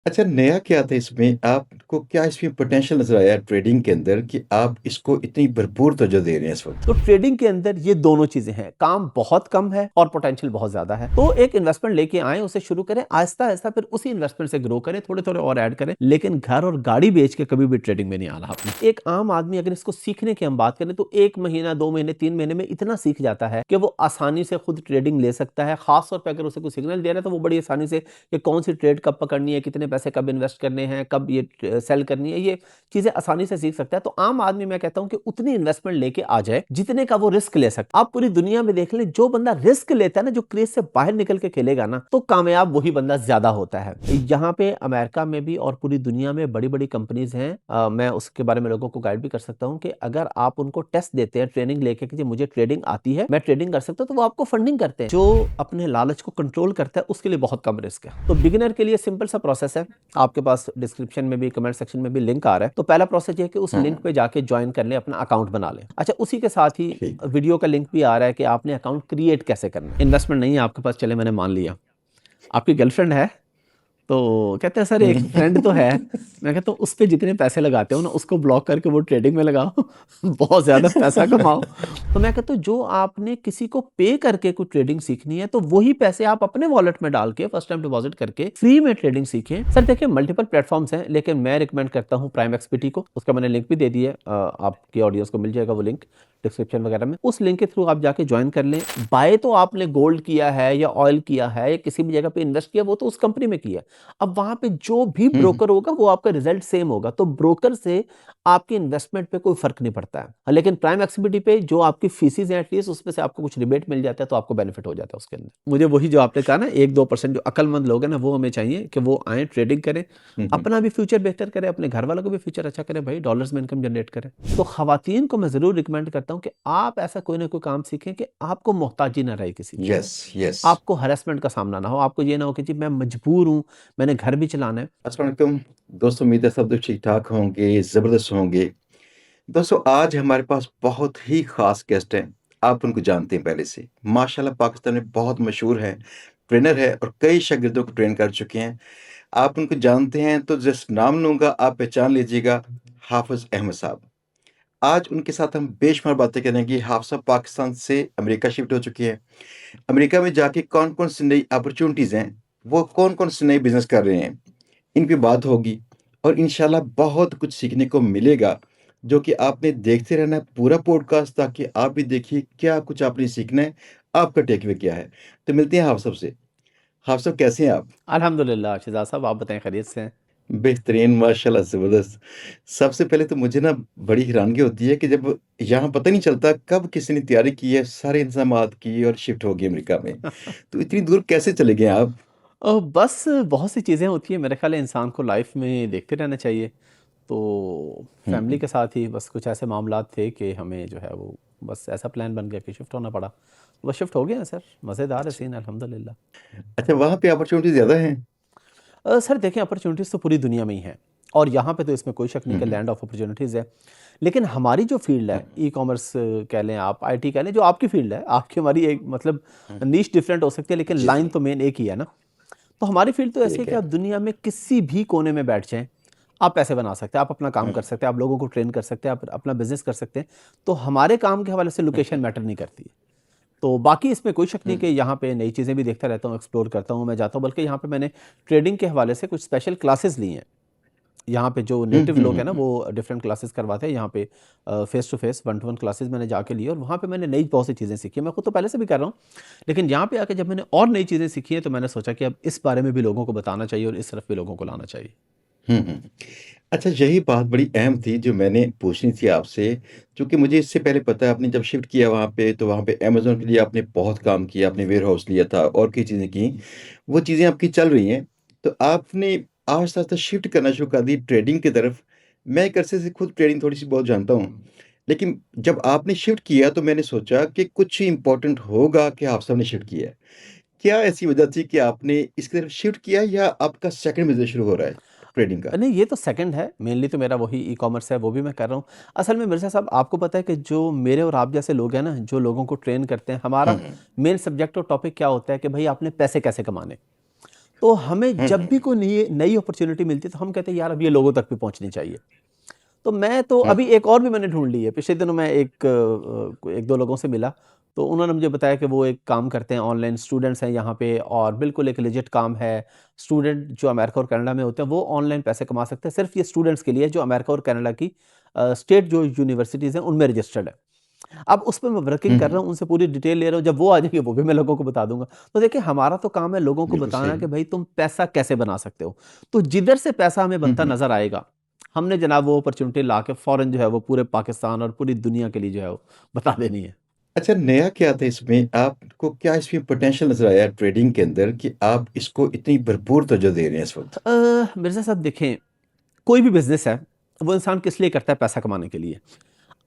अच्छा, नया क्या था इसमें? आपको क्या इसमें पोटेंशियल नज़र आया ट्रेडिंग के अंदर कि आप इसको इतनी भरपूर तवज्जो दे रहे हैं इस वक़्त? तो ट्रेडिंग के अंदर ये दोनों चीजें हैं, काम बहुत कम है और पोटेंशियल बहुत ज्यादा है। तो एक इन्वेस्टमेंट लेके आए, उसे शुरू करें आहिस्ता आहिस्ता, फिर उसी इन्वेस्टमेंट से ग्रो करें, थोड़े थोड़े और ऐड करें, लेकिन घर और गाड़ी बेच के कभी भी ट्रेडिंग में नहीं आना आपने। एक आम आदमी अगर इसको सीखने की हम बात करें तो 1 महीना 2 महीने 3 महीने में इतना सीख जाता है कि वो आसानी से खुद ट्रेडिंग ले सकता है। खासतौर पर अगर उसे कोई सिग्नल दे रहा है तो वो बड़ी आसानी से कि कौन सी ट्रेड कब पकड़नी है, कितने पैसे कब इन्वेस्ट करने हैं, कब ये सेल करनी है, ये चीजें आसानी से सीख सकता है। तो आम आदमी मैं कहता हूं कि उतनी इन्वेस्टमेंट लेके आ जाए जितने का वो रिस्क ले सकता है। आप पूरी दुनिया में देख लें, जो बंदा रिस्क लेता है ना, जो क्रेज से बाहर निकल के खेलेगा ना, तो कामयाब वही बंदा ज्यादा होता है। यहाँ पे अमेरिका में भी और पूरी दुनिया में बड़ी बड़ी कंपनीज हैं। मैं उसके बारे में लोगों को गाइड भी कर सकता हूँ कि अगर आप उनको टेस्ट देते हैं ट्रेनिंग लेके कि जी मुझे ट्रेडिंग आती है, मैं ट्रेडिंग कर सकता हूँ, तो वो आपको फंडिंग करते हैं। जो अपने लालच को कंट्रोल करता है उसके लिए बहुत कम रिस्क है। तो बिगिनर के लिए सिंपल सा प्रोसेस है। आपके पास डिस्क्रिप्शन में भी, कमेंट सेक्शन में भी लिंक आ रहा है। तो पहला प्रोसेस ये है कि उस हाँ, लिंक पे जाके ज्वाइन कर ले, अपना अकाउंट बना ले। अच्छा, उसी के साथ ही ठीक। वीडियो का लिंक भी आ रहा है कि आपने अकाउंट क्रिएट कैसे करना है। इन्वेस्टमेंट नहीं है आपके पास, चले मैंने मान लिया। आपकी गर्लफ्रेंड है, तो कहते हैं सर एक फ्रेंड तो है। मैं कहता हूँ उस पे जितने पैसे लगाते हो ना, उसको ब्लॉक करके वो ट्रेडिंग में लगाओ। बहुत ज्यादा पैसा कमाओ। तो मैं कहता हूँ जो आपने किसी को पे करके कोई ट्रेडिंग सीखनी है, तो वही पैसे आप अपने वॉलेट में डाल के फर्स्ट टाइम डिपॉजिट करके फ्री में ट्रेडिंग सीखें। सर देखिए, मल्टीपल प्लेटफॉर्म्स हैं, लेकिन मैं रिकमेंड करता हूँ प्राइम एक्सपीटी को। उसका मैंने लिंक भी दे दिया है, आपकी ऑडियंस को मिल जाएगा वो लिंक डिस्क्रिप्शन वगैरह में। उस लिंक के थ्रू आप जाके ज्वाइन कर लें। बाय तो आपने गोल्ड किया है या ऑयल किया है या किसी भी जगह पे इन्वेस्ट किया, वो तो उस कंपनी में किया है। अब वहां पे जो भी हुँ, हुँ। ब्रोकर होगा वो आपका रिजल्ट सेम होगा, तो ब्रोकर से आपके इन्वेस्टमेंट पे कोई फर्क नहीं पड़ता है। लेकिन प्राइम एक्सिबिटी पे जो आपकी फीसिस है, एटलीस्ट उसमें से आपको कुछ रिबेट मिल जाता है, तो आपको बेनिफिट हो जाता है उसके अंदर। मुझे वही जो आपने कहा ना, 1-2% जो अकलमंद लोग हैं ना, वो हमें चाहिए कि वो आए, ट्रेडिंग करें, हुँ, हुँ। अपना भी फ्यूचर बेहतर करें, अपने घर वालों को भी फ्यूचर अच्छा करें, भाई डॉलर्स में इनकम जनरेट करें। तो खवातीन को मैं जरूर रिकमेंड करता हूँ कि आप ऐसा कोई ना कोई काम सीखें कि आपको मोहताजी ना रहे किसी की, यस, यस। आपको हरेसमेंट का सामना ना हो, आपको ये ना हो कि जी मैं मजबूर हूँ, मैंने घर भी चलाना है। अस्सलाम वालेकुम। दोस्तों, उम्मीद है सब लोग ठीक-ठाक होंगे, ज़बरदस्त होंगे। दोस्तों, आज हमारे पास बहुत ही ख़ास गेस्ट हैं। आप उनको जानते हैं पहले से। माशाल्लाह पाकिस्तान में बहुत मशहूर हैं, ट्रेनर है और कई शागिर्दों को ट्रेन कर चुके हैं। आप उनको जानते हैं तो जस्ट नाम लूँगा, आप पहचान लीजिएगा, हाफ़िज़ अहमद साहब। आज उनके साथ हम बेशुमार बातें करेंगे। हाफ़िज़ साहब पाकिस्तान से अमेरिका शिफ्ट हो चुके हैं। अमेरिका में जाके कौन-कौन सी नई अपॉर्च्युनिटीज़ हैं, वो कौन-कौन से नए बिज़नेस कर रहे हैं, इन पे बात होगी और इंशाल्लाह बहुत कुछ सीखने को मिलेगा, जो कि आपने देखते रहना है पूरा पॉडकास्ट ताकि आप भी देखिए क्या कुछ आपने सीखना है, आपका टेक अवे क्या है। तो मिलते हैं हाफ़िज़ साहब से। हाफ़िज़ साहब कैसे हैं आप? अल्हम्दुलिल्लाह शिजात साहब, आप बताएं खैरियत से हैं? बेहतरीन माशाल्लाह ज़बरदस्त। सबसे पहले तो मुझे ना बड़ी हैरानगी होती है कि जब यहाँ पता नहीं चलता कब किसी ने तैयारी की है, सारे इंतज़ामात किए और शिफ्ट हो गए अमेरिका में। तो इतनी दूर कैसे चले गए आप? बस बहुत सी चीज़ें होती हैं, मेरे ख्याल है इंसान को लाइफ में देखते रहना चाहिए। तो हुँ, फैमिली हुँ। के साथ ही बस कुछ ऐसे मामलात थे कि हमें जो है वो बस ऐसा प्लान बन गया कि शिफ्ट होना पड़ा। बस शिफ्ट हो गए हैं सर, मज़ेदार है अच्छा। सीन अल्हम्दुलिल्लाह। अच्छा, वहाँ पे अपॉर्च्युनिटी ज़्यादा हैं? सर देखें, अपॉर्चुनिटीज़ तो पूरी दुनिया में ही हैं और यहाँ पे तो इसमें कोई शक नहीं हुँ, कि हुँ। लैंड ऑफ अपॉर्चुनिटीज़ है। लेकिन हमारी जो फील्ड हाँ, है, ई कॉमर्स कह लें आप, आईटी कह लें, जो आपकी फील्ड है, आपकी हमारी एक मतलब हाँ। नीश डिफरेंट हो सकती है, लेकिन जी, लाइन जी। तो मेन एक ही है ना। तो हमारी फील्ड तो ऐसी है ठीक कि है। आप दुनिया में किसी भी कोने में बैठ जाएँ, आप पैसे बना सकते हैं, आप अपना काम हाँ, कर सकते हैं, आप लोगों को ट्रेन कर सकते हैं, आप अपना बिज़नेस कर सकते हैं। तो हमारे काम के हवाले से लोकेशन अच्छा। मैटर नहीं करती है। तो बाकी इसमें कोई शक हुँ, नहीं कि यहाँ पे नई चीज़ें भी देखता रहता हूँ, एक्सप्लोर करता हूँ, मैं जाता हूँ, बल्कि यहाँ पे मैंने ट्रेडिंग के हवाले से कुछ स्पेशल क्लासेस ली हैं। यहाँ पे जो हुँ, नेटिव हुँ, लोग हुँ, हैं ना, हुँ। वो डिफरेंट क्लासेस करवाते हैं यहाँ पे। Face to face one to one classes मैंने जाके ली और वहाँ पे मैंने नई बहुत सी चीज़ें सीखी। मैं खुद तो पहले से भी कर रहा हूँ, लेकिन यहाँ पे आके जब मैंने और नई चीज़ें सीखी हैं, तो मैंने सोचा कि अब इस बारे में भी लोगों को बताना चाहिए और इस तरफ भी लोगों को लाना चाहिए। हुँ, हुँ। अच्छा, यही बात बड़ी अहम थी जो मैंने पूछनी थी आपसे, क्योंकि मुझे इससे पहले पता है आपने जब शिफ्ट किया वहाँ पे तो वहाँ पे अमेज़न के लिए आपने बहुत काम किया, आपने वेयरहाउस लिया था और कई चीज़ें की। वो चीज़ें आपकी चल रही हैं, तो आपने आहिस्ता-आहिस्ता शिफ्ट करना शुरू कर दी ट्रेडिंग की तरफ। मैं एक अरसे से खुद ट्रेडिंग थोड़ी-सी बहुत जानता हूँ, लेकिन जब आपने शिफ्ट किया तो मैंने सोचा कि कुछ इम्पोर्टेंट होगा कि आप सबने शिफ्ट किया है। क्या ऐसी वजह थी कि आपने इसकी तरफ शिफ्ट किया या आपका सेकंड बिज़नेस शुरू हो रहा है ट्रेडिंग का? नहीं, ये तो सेकंड है, मेनली तो मेरा वही ई कॉमर्स है, वो भी मैं कर रहा हूँ। असल में मिर्ज़ा साहब, आपको पता है कि जो मेरे और आप जैसे लोग हैं ना, जो लोगों को ट्रेन करते हैं, हाँ, हमारा हाँ। मेन सब्जेक्ट और टॉपिक क्या होता है कि भाई आपने पैसे कैसे कमाने। तो हमें हुँ, जब हुँ, भी कोई नई नई अपॉर्चुनिटी मिलती है तो हम कहते हैं यार अब ये लोगों तक भी पहुंचनी चाहिए। तो मैं तो हुँ, अभी एक और भी मैंने ढूंढ ली है। पिछले दिनों मैं एक दो लोगों से मिला, तो उन्होंने मुझे बताया कि वो एक काम करते हैं, ऑनलाइन स्टूडेंट्स हैं यहाँ पे और बिल्कुल एक लेजिट काम है। स्टूडेंट जो अमेरिका और कनाडा में होते हैं वो ऑनलाइन पैसे कमा सकते हैं, सिर्फ ये स्टूडेंट्स के लिए जो अमेरिका और कनाडा की स्टेट जो यूनिवर्सिटीज़ हैं उनमें रजिस्टर्ड है। अब उस पे मैं वर्किंग हुँ, कर रहा हुँ, हूँ, उनसे पूरी डिटेल ले रहा हूँ, जब वो आ जाएँगे वो भी मैं लोगों को बता दूँगा। तो देखिए हमारा तो काम है लोगों को बिल्कुल बताना सही। कि भई तुम पैसा कैसे बना सकते हो। तो जिधर से पैसा हमें हुँ, बनता हुँ। नज़र आएगा, हमने जनाब वो अपॉर्च्युनिटी लाके फ़ौरन जो है वो पूरे पाकिस्तान और पूरी दुनिया के लिए जो है वो बता देनी है। अच्छा, नया क्या था इसमें? आपको क्या इसमें पोटेंशियल नज़र आया ट्रेडिंग के अंदर कि आप इसको इतनी भरपूर तवज्जो दे रहे हैं इस वक़्त? मिर्ज़ा साहब देखें, कोई भी बिज़नेस है, वो इंसान किस लिए करता है? पैसा कमाने के लिए।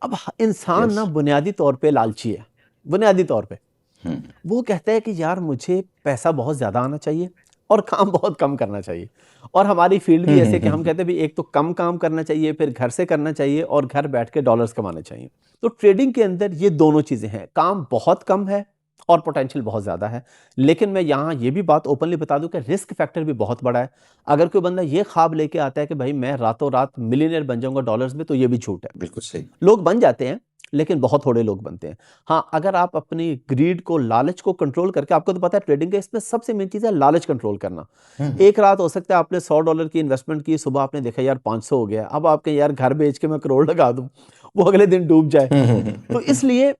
अब ह इंसान ना यस। बुनियादी तौर पे लालची है, बुनियादी तौर पे। हुँ, वो कहता है कि यार मुझे पैसा बहुत ज़्यादा आना चाहिए और काम बहुत कम करना चाहिए। और हमारी फील्ड हुँ, भी हुँ, ऐसे कि हुँ, हम हुँ। कहते हैं भी एक तो कम काम करना चाहिए, फिर घर से करना चाहिए और घर बैठ के डॉलर्स कमाने चाहिए। तो ट्रेडिंग के अंदर ये दोनों चीज़ें हैं, काम बहुत कम है और पोटेंशियल बहुत ज़्यादा है। लेकिन मैं यहाँ ये भी बात ओपनली बता दूँ कि रिस्क फैक्टर भी बहुत बड़ा है। अगर कोई बंदा ये ख्वाब लेके आता है कि भाई मैं रातों रात मिलियनेयर बन जाऊँगा डॉलर्स में, तो ये भी झूठ है। बिल्कुल सही। लोग बन जाते हैं, लेकिन बहुत थोड़े लोग बनते हैं। हाँ, अगर आप अपनी ग्रीड को, लालच को कंट्रोल करके, आपको तो पता है ट्रेडिंग का इसमें सबसे मेन चीज़ है लालच कंट्रोल करना। हुँ, हुँ। एक रात हो सकता है आपने $100 की इन्वेस्टमेंट की, सुबह आपने देखा यार 500 हो गया। अब आप कहें यार घर बेच के मैं करोड़ लगा दूँ, वो अगले दिन डूब जाए। हुँ, हुँ, तो हुँ। इसलिए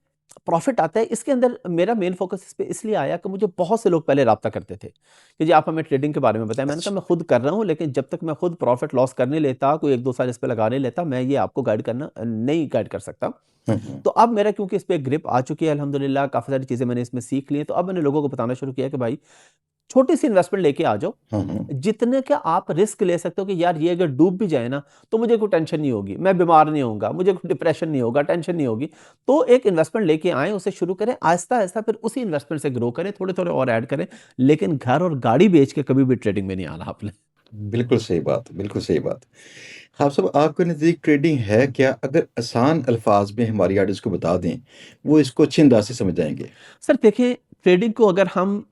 प्रॉफ़िट आता है। इसके अंदर मेरा मेन फ़ोकस इस पे इसलिए आया कि मुझे बहुत से लोग पहले राब्ता करते थे कि जी आप हमें ट्रेडिंग के बारे में बताएँ। मैंने कहा अच्छा। मैं खुद कर रहा हूँ, लेकिन जब तक मैं खुद प्रॉफ़िट लॉस कर नहीं लेता, कोई 1-2 साल इस पे लगा नहीं लेता, मैं ये आपको गाइड करना नहीं गाइड कर सकता। हुँ, हुँ। तो अब मेरा क्योंकि इस पे ग्रिप आ चुकी है अल्हम्दुलिल्लाह, काफ़ी सारी चीज़ें मैंने इसमें सीख ली हैं, तो अब मैंने लोगों को बताना शुरू किया कि भाई छोटी-सी इन्वेस्टमेंट लेके आ जाओ, हुँ, हुँ। जितने का आप रिस्क ले सकते हो कि यार ये अगर डूब भी जाए ना, तो मुझे कोई टेंशन नहीं होगी, मैं बीमार नहीं होऊँगा, मुझे कोई डिप्रेशन नहीं होगा, टेंशन नहीं होगी। तो एक इन्वेस्टमेंट लेके आएँ, उसे शुरू करें, आहिस्ता-आहिस्ता फिर उसी इन्वेस्टमेंट से ग्रो करें, थोड़े-थोड़े और ऐड करें, लेकिन घर और गाड़ी बेच के कभी भी ट्रेडिंग में नहीं आना आपने। बिल्कुल सही बात, बिल्कुल सही बात। ख़ान साहब आपके नज़दीक ट्रेडिंग है क्या? अगर आसान अल्फ़ाज़ में हमारी ऑडियंस को बता दें, वो इसको अच्छे अंदाज़ से समझ जाएँगे। सर देखिए, ट्रेडिंग को अगर हम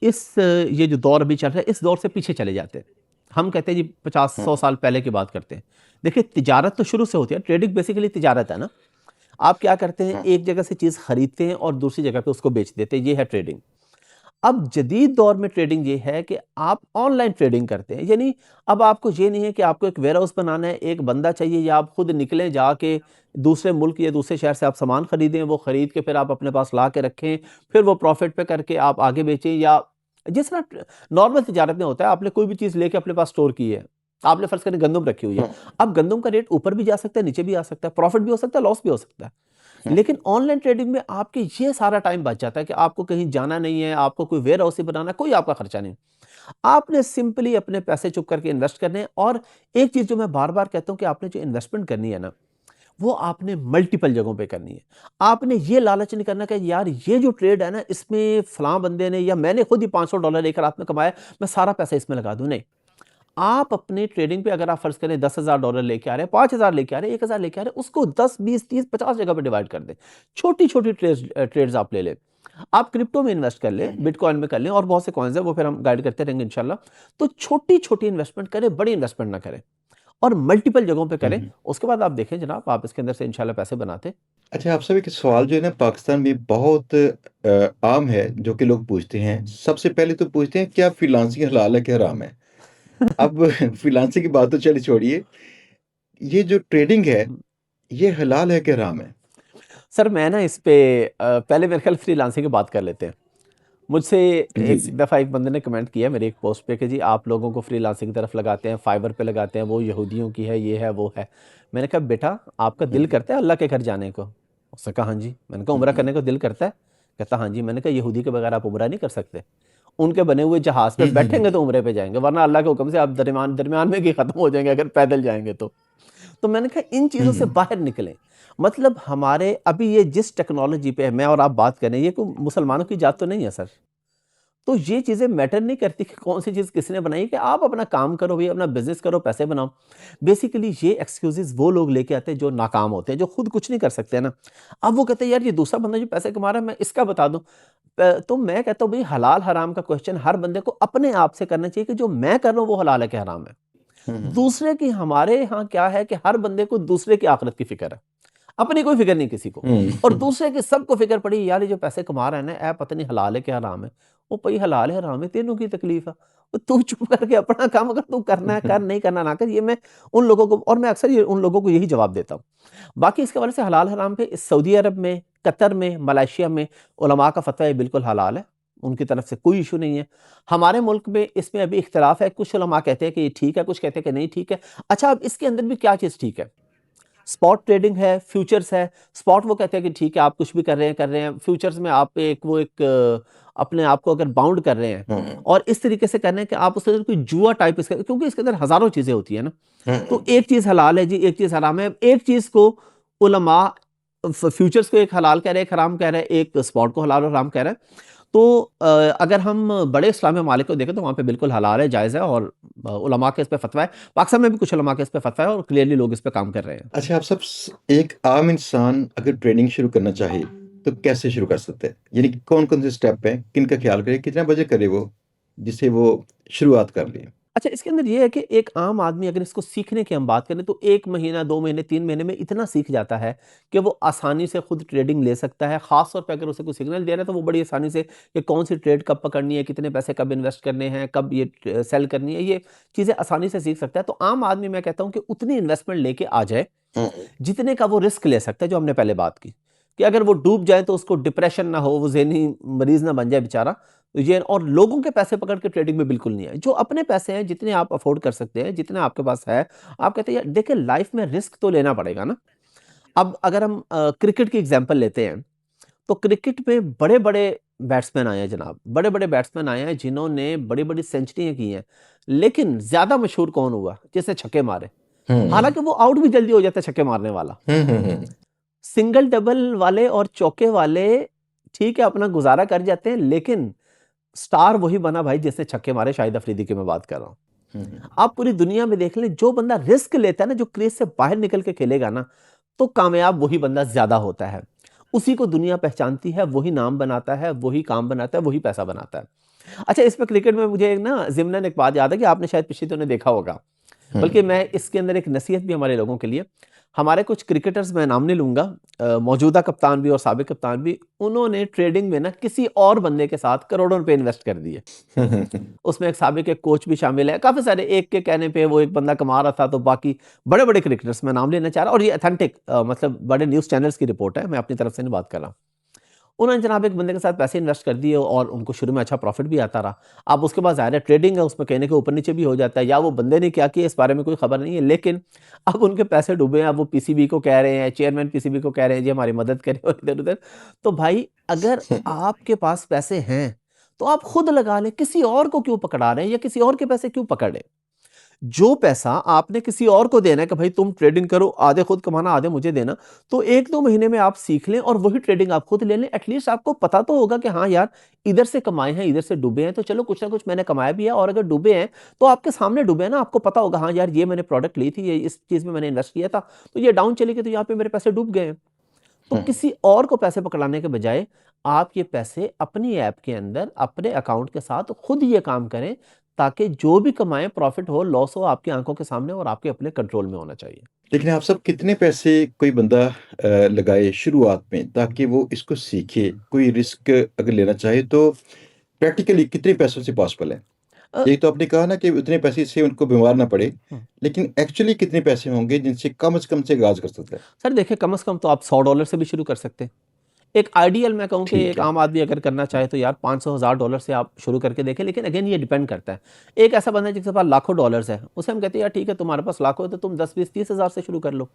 ये जो दौर अभी चल रहा है, इस दौर से पीछे चले जाते हैं। हम कहते हैं जी हुँ, 50-100 साल पहले की बात करते हैं। देखिए तिजारत तो शुरू से होती है, ट्रेडिंग बेसिकली तिजारत है ना। आप क्या करते हैं, हुँ, एक जगह से चीज़ खरीदते हैं और दूसरी जगह पे उसको बेच देते हैं, ये है ट्रेडिंग। अब जदीद दौर में ट्रेडिंग ये है कि आप ऑनलाइन ट्रेडिंग करते हैं, यानी अब आपको ये नहीं है कि आपको एक वेयरहाउस बनाना है, एक बंदा चाहिए या आप खुद निकलें जाके दूसरे मुल्क या दूसरे शहर से आप सामान खरीदें, वो खरीद के फिर आप अपने पास ला के रखें, फिर वो प्रॉफिट पे करके आप आगे बेचें। या जिस तरह नॉर्मल तिजारत में होता है, आपने कोई भी चीज़ लेके अपने पास स्टोर की है, आपने फ़र्ज़ करें गंदम रखी हुई है, हुँ, अब गंदम का रेट ऊपर भी जा सकता है, नीचे भी आ सकता है, प्रॉफिट भी हो सकता है, लॉस भी हो सकता है। हुँ, लेकिन ऑनलाइन ट्रेडिंग में आपके ये सारा टाइम बच जाता है कि आपको कहीं जाना नहीं है, आपको कोई वेयर हाउस ही बनाना है, कोई आपका खर्चा नहीं। आपने सिंपली अपने पैसे चुप करके इन्वेस्ट करने हैं। और एक चीज़ जो मैं बार-बार कहता हूँ कि आपने जो इन्वेस्टमेंट करनी है ना, वो आपने मल्टीपल जगहों पे करनी है। आपने ये लालच नहीं करना कि यार ये जो ट्रेड है ना, इसमें फलाँ बंदे ने या मैंने खुद ही $500 एक रात में कमाया, मैं सारा पैसा इसमें लगा दूँ, नहीं। आप अपनी ट्रेडिंग पे अगर आप फ़र्ज़ करें $10,000 लेके आ रहे हैं, 5,000 लेके आ रहे हैं, 1,000 लेके आ रहे हैं, उसको 10, 20, 30, 50 जगह पे डिवाइड कर दें। छोटी-छोटी ट्रेड्स आप ले लें। आप क्रिप्टो में इन्वेस्ट कर लें, हुँ, बिटकॉइन में कर लें और बहुत से कॉइन्स हैं, वो फिर हम गाइड करते रहेंगे इंशाल्लाह। तो छोटी-छोटी इन्वेस्टमेंट करें, बड़ी इन्वेस्टमेंट ना करें और मल्टीपल जगहों पे हुँ, करें। हुँ। उसके बाद आप देखें जनाब, आप इसके अंदर से इंशाल्लाह पैसे बनाते। अच्छा आपसे एक सवाल जो है ना पाकिस्तान में बहुत आम है जो कि लोग पूछते हैं। सबसे पहले तो पूछते हैं क्या फ्रीलांसिंग हलाल है कि हराम है? अब फ्रीलांसिंग की बात तो चलिए छोड़िए, ये जो ट्रेडिंग है, ये हलाल है कि हराम है? सर मैं ना इस पे पहले मेरे ख्याल फ्रीलांसिंग की बात कर लेते हैं। मुझसे जी, एक जी। दफ़ा एक बंदे ने कमेंट किया मेरी एक पोस्ट पे कि जी आप लोगों को फ्रीलांसिंग की तरफ लगाते हैं, फाइवर पे लगाते हैं, वो यहूदियों की है, ये है, वो है। मैंने कहा बेटा आपका हुँ, दिल हुँ। करता है अल्लाह के घर जाने को? उसने कहा हाँ जी। मैंने कहा हुँ, उम्रा हुँ। करने को दिल करता है? कहता हाँ जी। मैंने कहा यहूदी के बगैर आप उम्रा नहीं कर सकते। उनके बने हुए जहाज़ पे हुँ, हुँ, हुँ। बैठेंगे तो उम्रे पे जाएँगे, वरना अल्लाह के हुक्म से आप दरमियान दरमियान में ही खत्म हो जाएँगे अगर पैदल जाएँगे तो। तो मैंने कहा इन हुँ, चीज़ों से हुँ। बाहर निकलें। मतलब हमारे अभी ये जिस टेक्नोलॉजी पे मैं और आप बात कर रहे हैं, ये कोई मुसलमानों की इजाद तो नहीं है सर। तो ये चीज़ें मैटर नहीं करती कि कौन सी चीज़ किसने बनाई, कि आप अपना काम करो भई, अपना बिज़नेस करो, पैसे बनाओ। बेसिकली ये एक्सक्यूज़ेज़ वो लोग लेके आते हैं जो नाकाम होते हैं, जो खुद कुछ नहीं कर सकते हैं ना। अब वो कहते हैं यार ये दूसरा बंदा जो पैसे कमा रहा है मैं इसका बता दूँ। तो मैं कहता हूँ भई हलाल हराम का क्वेश्चन हर बंदे को अपने आप से करना चाहिए कि जो मैं कर रहा हूँ वो हलाल है कि हराम है। हुँ, हुँ, हुँ। दूसरे की, हमारे यहाँ क्या है कि हर बंदे को दूसरे की आखिरत की फ़िक्र है। अपनी कोई फ़िक्र नहीं किसी को। और हुँ। दूसरे की सबको फ़िक्र पड़ी यार ये जो पैसे कमा रहा है ना, ए पता नहीं हलाल है कि हराम है। ओ भई हलाल है हराम है तेनू की तकलीफ़ है? तू चुप करके अपना काम अगर तू करना है कर, नहीं करना ना कर। ये मैं उन लोगों को, और मैं अक्सर ये उन लोगों को यही जवाब देता हूँ। बाकी इसके हवाले से हलाल हराम पे सऊदी अरब में, कतर में, मलेशिया में उलमा का फ़तवा है बिल्कुल हलाल है। उनकी तरफ से कोई इश्यू नहीं है। हमारे मुल्क में इसमें अभी इख्तिलाफ़ है। कुछ उलमा कहते हैं कि ये ठीक है, कुछ कहते हैं कि नहीं ठीक है। अच्छा, अब इसके अंदर भी क्या चीज़ ठीक है? स्पॉट ट्रेडिंग है, फ्यूचर्स है। स्पॉट वो कहते हैं कि ठीक है आप कुछ भी कर रहे हैं। फ्यूचर्स में आप अपने आप को अगर बाउंड कर रहे हैं हुँ, और इस तरीके से कर रहे हैं कि आप उसके अंदर कोई जुआ टाइप इसका, क्योंकि इसके अंदर हज़ारों चीज़ें होती हैं ना। तो हुँ। एक चीज़ हलाल है जी, एक चीज़ हराम है। एक चीज़ को उलमा फ्यूचर्स को एक हलाल कह रहे हैं, एक हराम कह रहे हैं, एक स्पॉट को हलाल और हराम कह रहे हैं। तो अगर हम बड़े इस्लामी ममालिक को देखें तो वहाँ पे बिल्कुल हलाल है, जायज़ है, और उलमा के इस पे फतवा है। पाकिस्तान में भी कुछ उलमा के इस पे फतवा है और क्लियरली लोग इस पे काम कर रहे हैं। अच्छा, आप सब स एक आम इंसान अगर ट्रेडिंग शुरू करना चाहे, तो कैसे शुरू कर सकते हैं? यानी कि कौन-कौन से स्टेप हैं, किनका ख़्याल करे, कितना बजट करे वो, जिससे वो शुरुआत कर ले? अच्छा, इसके अंदर ये है कि एक आम आदमी अगर इसको सीखने की हम बात करें तो 1 महीना, 2 महीने, 3 महीने में इतना सीख जाता है कि वो आसानी से खुद ट्रेडिंग ले सकता है। ख़ास तौर पे अगर उसे कोई सिग्नल दे रहा है तो वो बड़ी आसानी से कि कौन-सी ट्रेड कब पकड़नी है, कितने पैसे कब इन्वेस्ट करने हैं, कब ये सेल करनी है, ये चीज़ें आसानी से सीख सकता है। तो आम आदमी मैं कहता हूँ कि उतनी इन्वेस्टमेंट लेके आ जाए हुँ, जितने का वो रिस्क ले सकता है, जो हमने पहले बात की, कि अगर वो डूब जाए तो उसको डिप्रेशन ना हो, वो ज़हनी मरीज़ ना बन जाए बेचारा। तो ये, और लोगों के पैसे पकड़ के ट्रेडिंग में बिल्कुल नहीं आए। जो अपने पैसे हैं, जितने आप अफ़ोर्ड कर सकते हैं, जितने आपके पास है, आप कहते हैं यार देखिए लाइफ़ में रिस्क तो लेना पड़ेगा ना। अब अगर हम क्रिकेट की एग्ज़ाम्पल लेते हैं, तो क्रिकेट में बड़े-बड़े बैट्समैन आए हैं जनाब, बड़े-बड़े बैट्समैन आए हैं जिन्होंने बड़ी-बड़ी सेंचुरियाँ की हैं। लेकिन ज़्यादा मशहूर कौन हुआ? जिसने छक्के मारे। हुँ। हालाँकि वो आउट भी जल्दी हो जाता है छक्के मारने वाला। हुँ, हुँ, हुँ। सिंगल डबल वाले और चौके वाले ठीक है अपना गुज़ारा कर जाते हैं, लेकिन स्टार वही बना भाई जिसने छक्के मारे, शाहिद अफरीदी की मैं बात कर रहा हूँ। हुँ, हुँ। आप पूरी दुनिया में देख लें, जो बंदा रिस्क लेता है ना, जो क्रीज से बाहर निकल के खेलेगा ना, तो कामयाब वही बंदा ज़्यादा होता है। उसी को दुनिया पहचानती है, वही नाम बनाता है, वही काम बनाता है, वही पैसा बनाता है। अच्छा, इसमें क्रिकेट में मुझे एक ना ज़िम्नन एक बात याद है कि आपने शायद पिछले दिनों देखा होगा। हुँ। बल्कि मैं इसके अंदर एक नसीहत भी हमारे लोगों के लिए, हमारे कुछ क्रिकेटर्स, मैं नाम नहीं लूँगा, मौजूदा कप्तान भी और साबिक कप्तान भी, उन्होंने ट्रेडिंग में ना किसी और बंदे के साथ करोड़ों रुपए इन्वेस्ट कर दिए। हुँ, हुँ, हुँ। उसमें एक साबिक एक कोच भी शामिल है, काफ़ी सारे, एक के कहने पे वो एक बंदा कमा रहा था तो बाकी बड़े-बड़े क्रिकेटर्स, मैं नाम लेना चाह रहा, और ये ऑथेंटिक मतलब बड़े न्यूज़ चैनल्स की रिपोर्ट है, मैं अपनी तरफ से नहीं बात कर रहा। उन्होंने जनाब एक बंदे के साथ पैसे इन्वेस्ट कर दिए और उनको शुरू में अच्छा प्रॉफिट भी आता रहा। अब उसके बाद ज़ाहिर है ट्रेडिंग है, उसमें कहने के ऊपर-नीचे भी हो जाता है, या वो बंदे ने क्या किया इस बारे में कोई खबर नहीं है, लेकिन अब उनके पैसे डूबे हैं। अब वो पीसीबी को कह रहे हैं, चेयरमैन पीसीबी को कह रहे हैं जी हमारी मदद करें और इधर-उधर। तो भाई अगर आपके पास पैसे हैं, तो आप खुद लगा लें, किसी और को क्यों पकड़ा रहे हैं या किसी और के पैसे क्यों पकड़ रहे हैं? जो पैसा आपने किसी और को देना है कि भाई तुम ट्रेडिंग करो, आधे खुद कमाना, आधे मुझे देना, तो 1-2 महीने में आप सीख लें और वही ट्रेडिंग आप खुद ले लें। एटलीस्ट आपको पता तो होगा कि हाँ यार, इधर से कमाए हैं, इधर से डूबे हैं, तो चलो कुछ ना कुछ मैंने कमाया भी है, और अगर डूबे हैं, तो आपके सामने डूबे हैं ना, आपको पता होगा हाँ यार, ये मैंने प्रोडक्ट ली थी, ये इस चीज़ में मैंने इन्वेस्ट किया था, तो ये डाउन चली गई, तो यहाँ पे मेरे पैसे डूब गए हैं। तो हुँ। किसी और को पैसे पकड़ाने के बजाय आप ये पैसे अपनी ऐप के अंदर अपने अकाउंट के साथ खुद ये काम करें, ताकि जो भी कमाएं, प्रॉफिट हो लॉस हो, आपकी आंखों के सामने और आपके अपने कंट्रोल में होना चाहिए। लेकिन आप सब कितने पैसे कोई बंदा लगाए शुरुआत में ताकि वो इसको सीखे? कोई रिस्क अगर लेना चाहे तो प्रैक्टिकली कितने पैसों से पॉसिबल है? अ, एक तो आपने कहा ना कि उतने पैसे से उनको बीमार ना पड़े, हम्म, लेकिन एक्चुअली कितने पैसे होंगे जिनसे कम से कम से आगाज़ कर सकता है? सर देखिए, कम से कम तो आप $100 से भी शुरू कर सकते हैं। एक आइडियल मैं कहूँ कि ठीक एक है। आम आदमी अगर करना चाहे तो यार 500 हज़ार डॉलर से आप शुरू करके देखें, लेकिन अगेन ये डिपेंड करता है। एक ऐसा बंदा है जिसके पास लाखों डॉलर्स है, उसे हम कहते हैं यार ठीक है तुम्हारे पास लाखों है तो तुम 10 20 30 हज़ार से शुरू कर लो।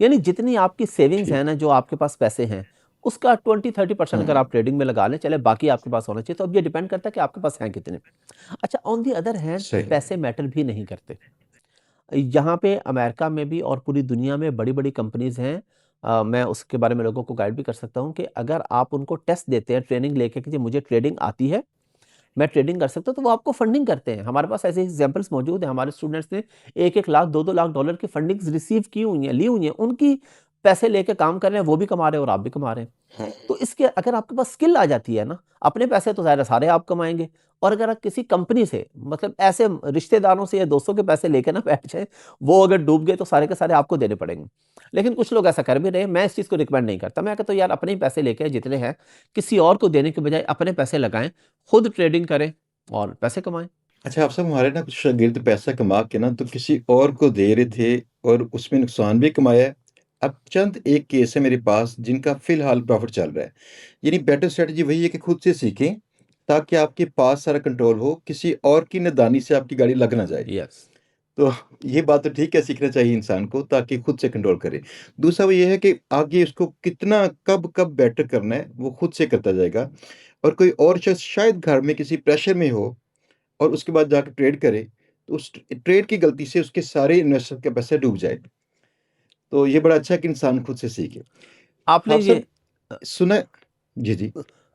यानी जितनी आपकी सेविंग्स है ठीक। ना, जो आपके पास पैसे हैं, उसका 20-30% हुँ, अगर आप ट्रेडिंग में लगा लें, चले बाकी आपके पास होना चाहिए। तो अब ये डिपेंड करता है कि आपके पास हैं कितने। अच्छा, ऑन दी अदर हैंड सही। पैसे मैटर भी नहीं करते। यहाँ पे अमेरिका में भी और पूरी दुनिया में बड़ी-बड़ी कंपनीज़ हैं। मैं उसके बारे में लोगों को गाइड भी कर सकता हूँ कि अगर आप उनको टेस्ट देते हैं ट्रेनिंग लेके कि जी मुझे ट्रेडिंग आती है, मैं ट्रेडिंग कर सकता हूँ, तो वो आपको फंडिंग करते हैं। हमारे पास ऐसे एग्जांपल्स मौजूद हैं, हमारे स्टूडेंट्स ने 1-1 लाख, 2-2 लाख डॉलर की फंडिंग्स रिसीव की हुई हैं, ली हुई हैं, उनकी पैसे लेके काम कर रहे हैं, वो भी कमा रहे हैं और आप भी कमा रहे हैं। तो इसके अगर आपके पास स्किल आ जाती है ना, अपने पैसे तो ज़ाहिर है सारे आप कमाएँगे, और अगर आप किसी कंपनी से, मतलब ऐसे रिश्तेदारों से या दोस्तों के पैसे लेके ना बैठ जाएँ, वो अगर डूब गए तो सारे के सारे आपको देने पड़ेंगे। लेकिन कुछ लोग ऐसा कर भी रहे हैं, मैं इस चीज़ को रिकमेंड नहीं करता। मैं कहता हूँ यार अपने ही पैसे लेके जितने हैं, किसी और को देने के बजाय अपने पैसे लगाएँ, खुद ट्रेडिंग करें और पैसे कमाएँ। अच्छा, आप सब हमारे ना कुछ शागिर्द पैसा कमा के ना तो किसी और को दे रहे थे और उसमें नुकसान भी कमाया है। अब चंद एक केस है मेरे पास जिनका फ़िलहाल प्रॉफ़िट चल रहा है। यानी बेटर स्ट्रैटेजी वही है कि खुद से सीखें, ताकि आपके पास सारा कंट्रोल हो, किसी और की नादानी से आपकी गाड़ी लग ना जाए। यस। तो ये बात तो ठीक है, सीखना चाहिए इंसान को ताकि खुद से कंट्रोल करे। दूसरा वो ये है कि आगे उसको कितना कब बेटर करना है, वो खुद से करता जाएगा और कोई और शख्स शायद घर में किसी प्रेशर में हो और उसके बाद जाके ट्रेड करे, तो उस ट्रेड की गलती से उसके सारे इन्वेस्टर का पैसा डूब जाए। तो ये बड़ा अच्छा है कि इंसान खुद से सीखे। आपने आप ये सब सुना जी, जी।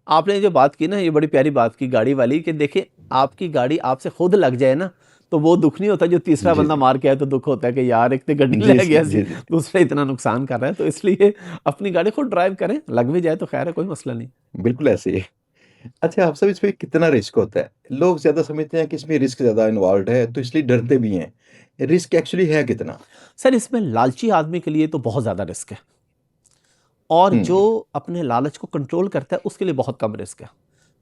आपने जो बात की ना, ये बड़ी प्यारी बात की गाड़ी वाली, कि देखिए आपकी गाड़ी आपसे खुद लग जाए ना, तो वो दुख नहीं होता जो तीसरा जी, बंदा जी। मार के आए तो दुख होता है कि यार एक तो गड्डी जी, ले गया सी, जी, जी। दूसरा इतना नुकसान कर रहा है। तो इसलिए अपनी गाड़ी खुद ड्राइव करें, लग भी जाए तो खैर है, कोई मसला नहीं। बिल्कुल ऐसे ही है। अच्छा, आप सब इसमें कितना रिस्क होता है? लोग ज़्यादा समझते हैं कि इसमें रिस्क ज़्यादा इन्वॉल्व्ड है, तो इसलिए डरते भी हैं। रिस्क एक्चुअली है कितना? सर इसमें लालची आदमी के लिए तो बहुत ज़्यादा रिस्क है, और हुँ, जो हुँ। अपने लालच को कंट्रोल करता है उसके लिए बहुत कम रिस्क है।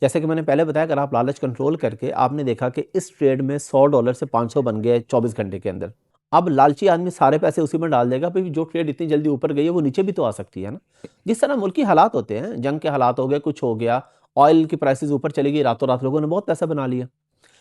जैसे कि मैंने पहले बताया, अगर आप लालच कंट्रोल करके आपने देखा कि इस ट्रेड में $100 से 500 बन गए 24 घंटे के अंदर। अब लालची आदमी सारे पैसे उसी में डाल देगा, भाई जो ट्रेड इतनी जल्दी ऊपर गई है वो नीचे भी तो आ सकती है ना। जिस तरह मुल्की हालात होते हैं, जंग के हालात हो गए, कुछ हो गया, ऑयल की प्राइसेस ऊपर चली गई, रातों रात लोगों ने बहुत पैसा बना लिया।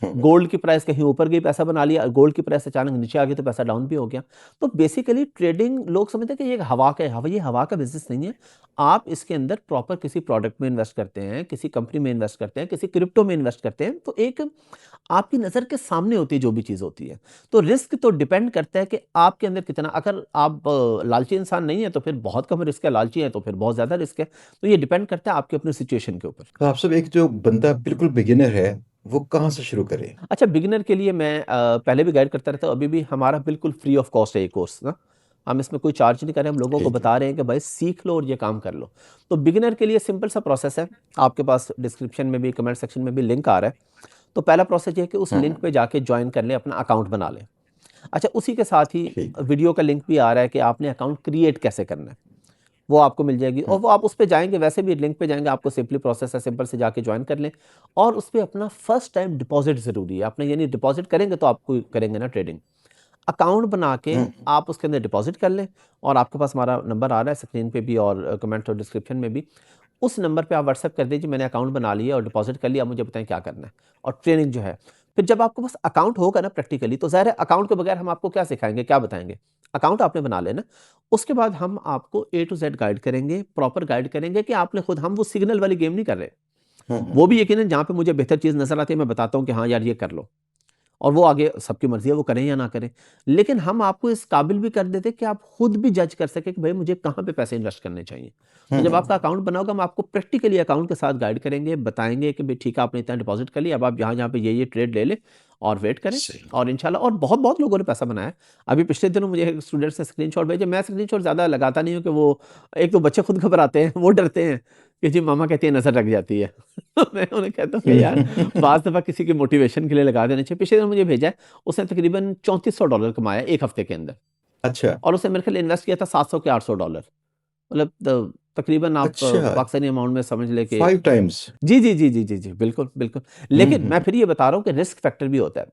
हुँ, हुँ। गोल्ड की प्राइस कहीं ऊपर गई, पैसा बना लिया, गोल्ड की प्राइस अचानक नीचे आ गई तो पैसा डाउन भी हो गया। तो बेसिकली ट्रेडिंग लोग समझते हैं कि ये एक हवा का है, हवा, ये हवा का बिज़नेस नहीं है। आप इसके अंदर प्रॉपर किसी प्रोडक्ट में इन्वेस्ट करते हैं, किसी कंपनी में इन्वेस्ट करते हैं, किसी क्रिप्टो में इन्वेस्ट करते हैं, तो एक आपकी नज़र के सामने होती है जो भी चीज़ होती है। तो रिस्क तो डिपेंड करता है कि आपके अंदर कितना, अगर आप लालची इंसान नहीं है तो फिर बहुत कम रिस्क है, लालची है तो फिर बहुत ज़्यादा रिस्क है। तो ये डिपेंड करता है आपकी अपनी सिचुएशन के ऊपर। तो आप सब एक जो बंदा बिल्कुल बिगिनर है, वो कहाँ से शुरू करे? अच्छा, बिगिनर के लिए मैं पहले भी गाइड करता रहता हूँ, अभी भी हमारा बिल्कुल फ्री ऑफ कॉस्ट है ये कोर्स ना। हम इसमें कोई चार्ज नहीं कर रहे, हम लोगों को ठीक है। बता रहे हैं कि भाई सीख लो और ये काम कर लो। तो बिगिनर के लिए सिंपल सा प्रोसेस है, आपके पास डिस्क्रिप्शन में भी, कमेंट सेक्शन में भी लिंक आ रहा है। तो पहला प्रोसेस ये है कि उस हाँ, लिंक हाँ। पे जाके ज्वाइन कर लें, अपना अकाउंट बना लें। अच्छा, उसी के साथ ही ठीक। वीडियो का लिंक भी आ रहा है कि आपने अकाउंट क्रिएट कैसे करना है, वो आपको मिल जाएगी, हुँ, और वो आप उस पे जाएँगे, वैसे भी लिंक पे जाएँगे, आपको सिंपली प्रोसेस है, सिंपल से जाके जॉइन कर लें। और उस पे अपना फर्स्ट टाइम डिपॉज़िट ज़रूरी है। आपने यानी डिपॉज़िट करेंगे तो आपको करेंगे ना ट्रेडिंग। अकाउंट बना के हुँ। आप उसके अंदर डिपॉज़िट कर लें, और आपके पास हमारा नंबर आ रहा है स्क्रीन पे भी और कमेंट और डिस्क्रिप्शन में भी। उस नंबर पे आप व्हाट्सएप कर दीजिए, मैंने अकाउंट बना लिया और डिपॉज़िट कर लिया, अब मुझे बताएँ क्या करना है। और ट्रेनिंग जो है, फिर जब आपके पास अकाउंट होगा ना प्रैक्टिकली, तो ज़ाहिर है अकाउंट के बगैर हम आपको क्या सिखाएँगे, क्या बताएँगे? अकाउंट आपने बना लेना, उसके बाद हम आपको ए टू ज़ेड गाइड करेंगे, प्रॉपर गाइड करेंगे कि आपने खुद, हम वो सिग्नल वाली गेम नहीं कर रहे। हुँ, हुँ, वो हुँ। भी यकीनन जहाँ पे मुझे बेहतर चीज़ नज़र आती है, मैं बताता हूँ कि हाँ यार ये कर लो। और वो आगे सबकी मर्ज़ी है, वो करें या ना करें। लेकिन हम आपको इस काबिल भी कर देते हैं कि आप खुद भी जज कर सकें कि भई मुझे कहाँ पे पैसे इन्वेस्ट करने चाहिए। हुँ, तो जब आपका हुँ। अकाउंट बना होगा, हम आपको प्रैक्टिकली अकाउंट के साथ गाइड करेंगे, बताएँगे कि भई ठीक है, आपने इतना डिपॉज़िट कर लिया, अब आप यहाँ-यहाँ पे ये ट्रेड ले लें और वेट करें, सही। और इंशाल्लाह। और बहुत-बहुत लोगों ने पैसा बनाया है। अभी पिछले दिनों मुझे एक स्टूडेंट्स ने स्क्रीनशॉट भेजे, मैं स्क्रीनशॉट ज़्यादा लगाता नहीं हूँ कि वो, एक तो बच्चे खुद घबराते हैं, वो डरते हैं कि जी मम्मा कहती है नज़र लग जाती है। मैं उन्हें कहता हूँ कि यार बाज़ दफ़ा किसी की मोटिवेशन के लिए लगा देना चाहिए। पिछले दिनों मुझे भेजा है, उसने तकरीबन $3400 कमाया 1 हफ्ते के अंदर, अच्छा, और उसने मेरे ख्याल इन्वेस्ट किया था 700 के $800। मतलब तकरीबन आप अच्छा, पाकिस्तानी अमाउंट में समझ लें कि 5 टाइम्स। जी, जी, जी, जी, जी, जी, बिल्कुल, बिल्कुल। हुँ, लेकिन हुँ, मैं हुँ। फिर ये बता रहा हूँ कि रिस्क फैक्टर भी होता है,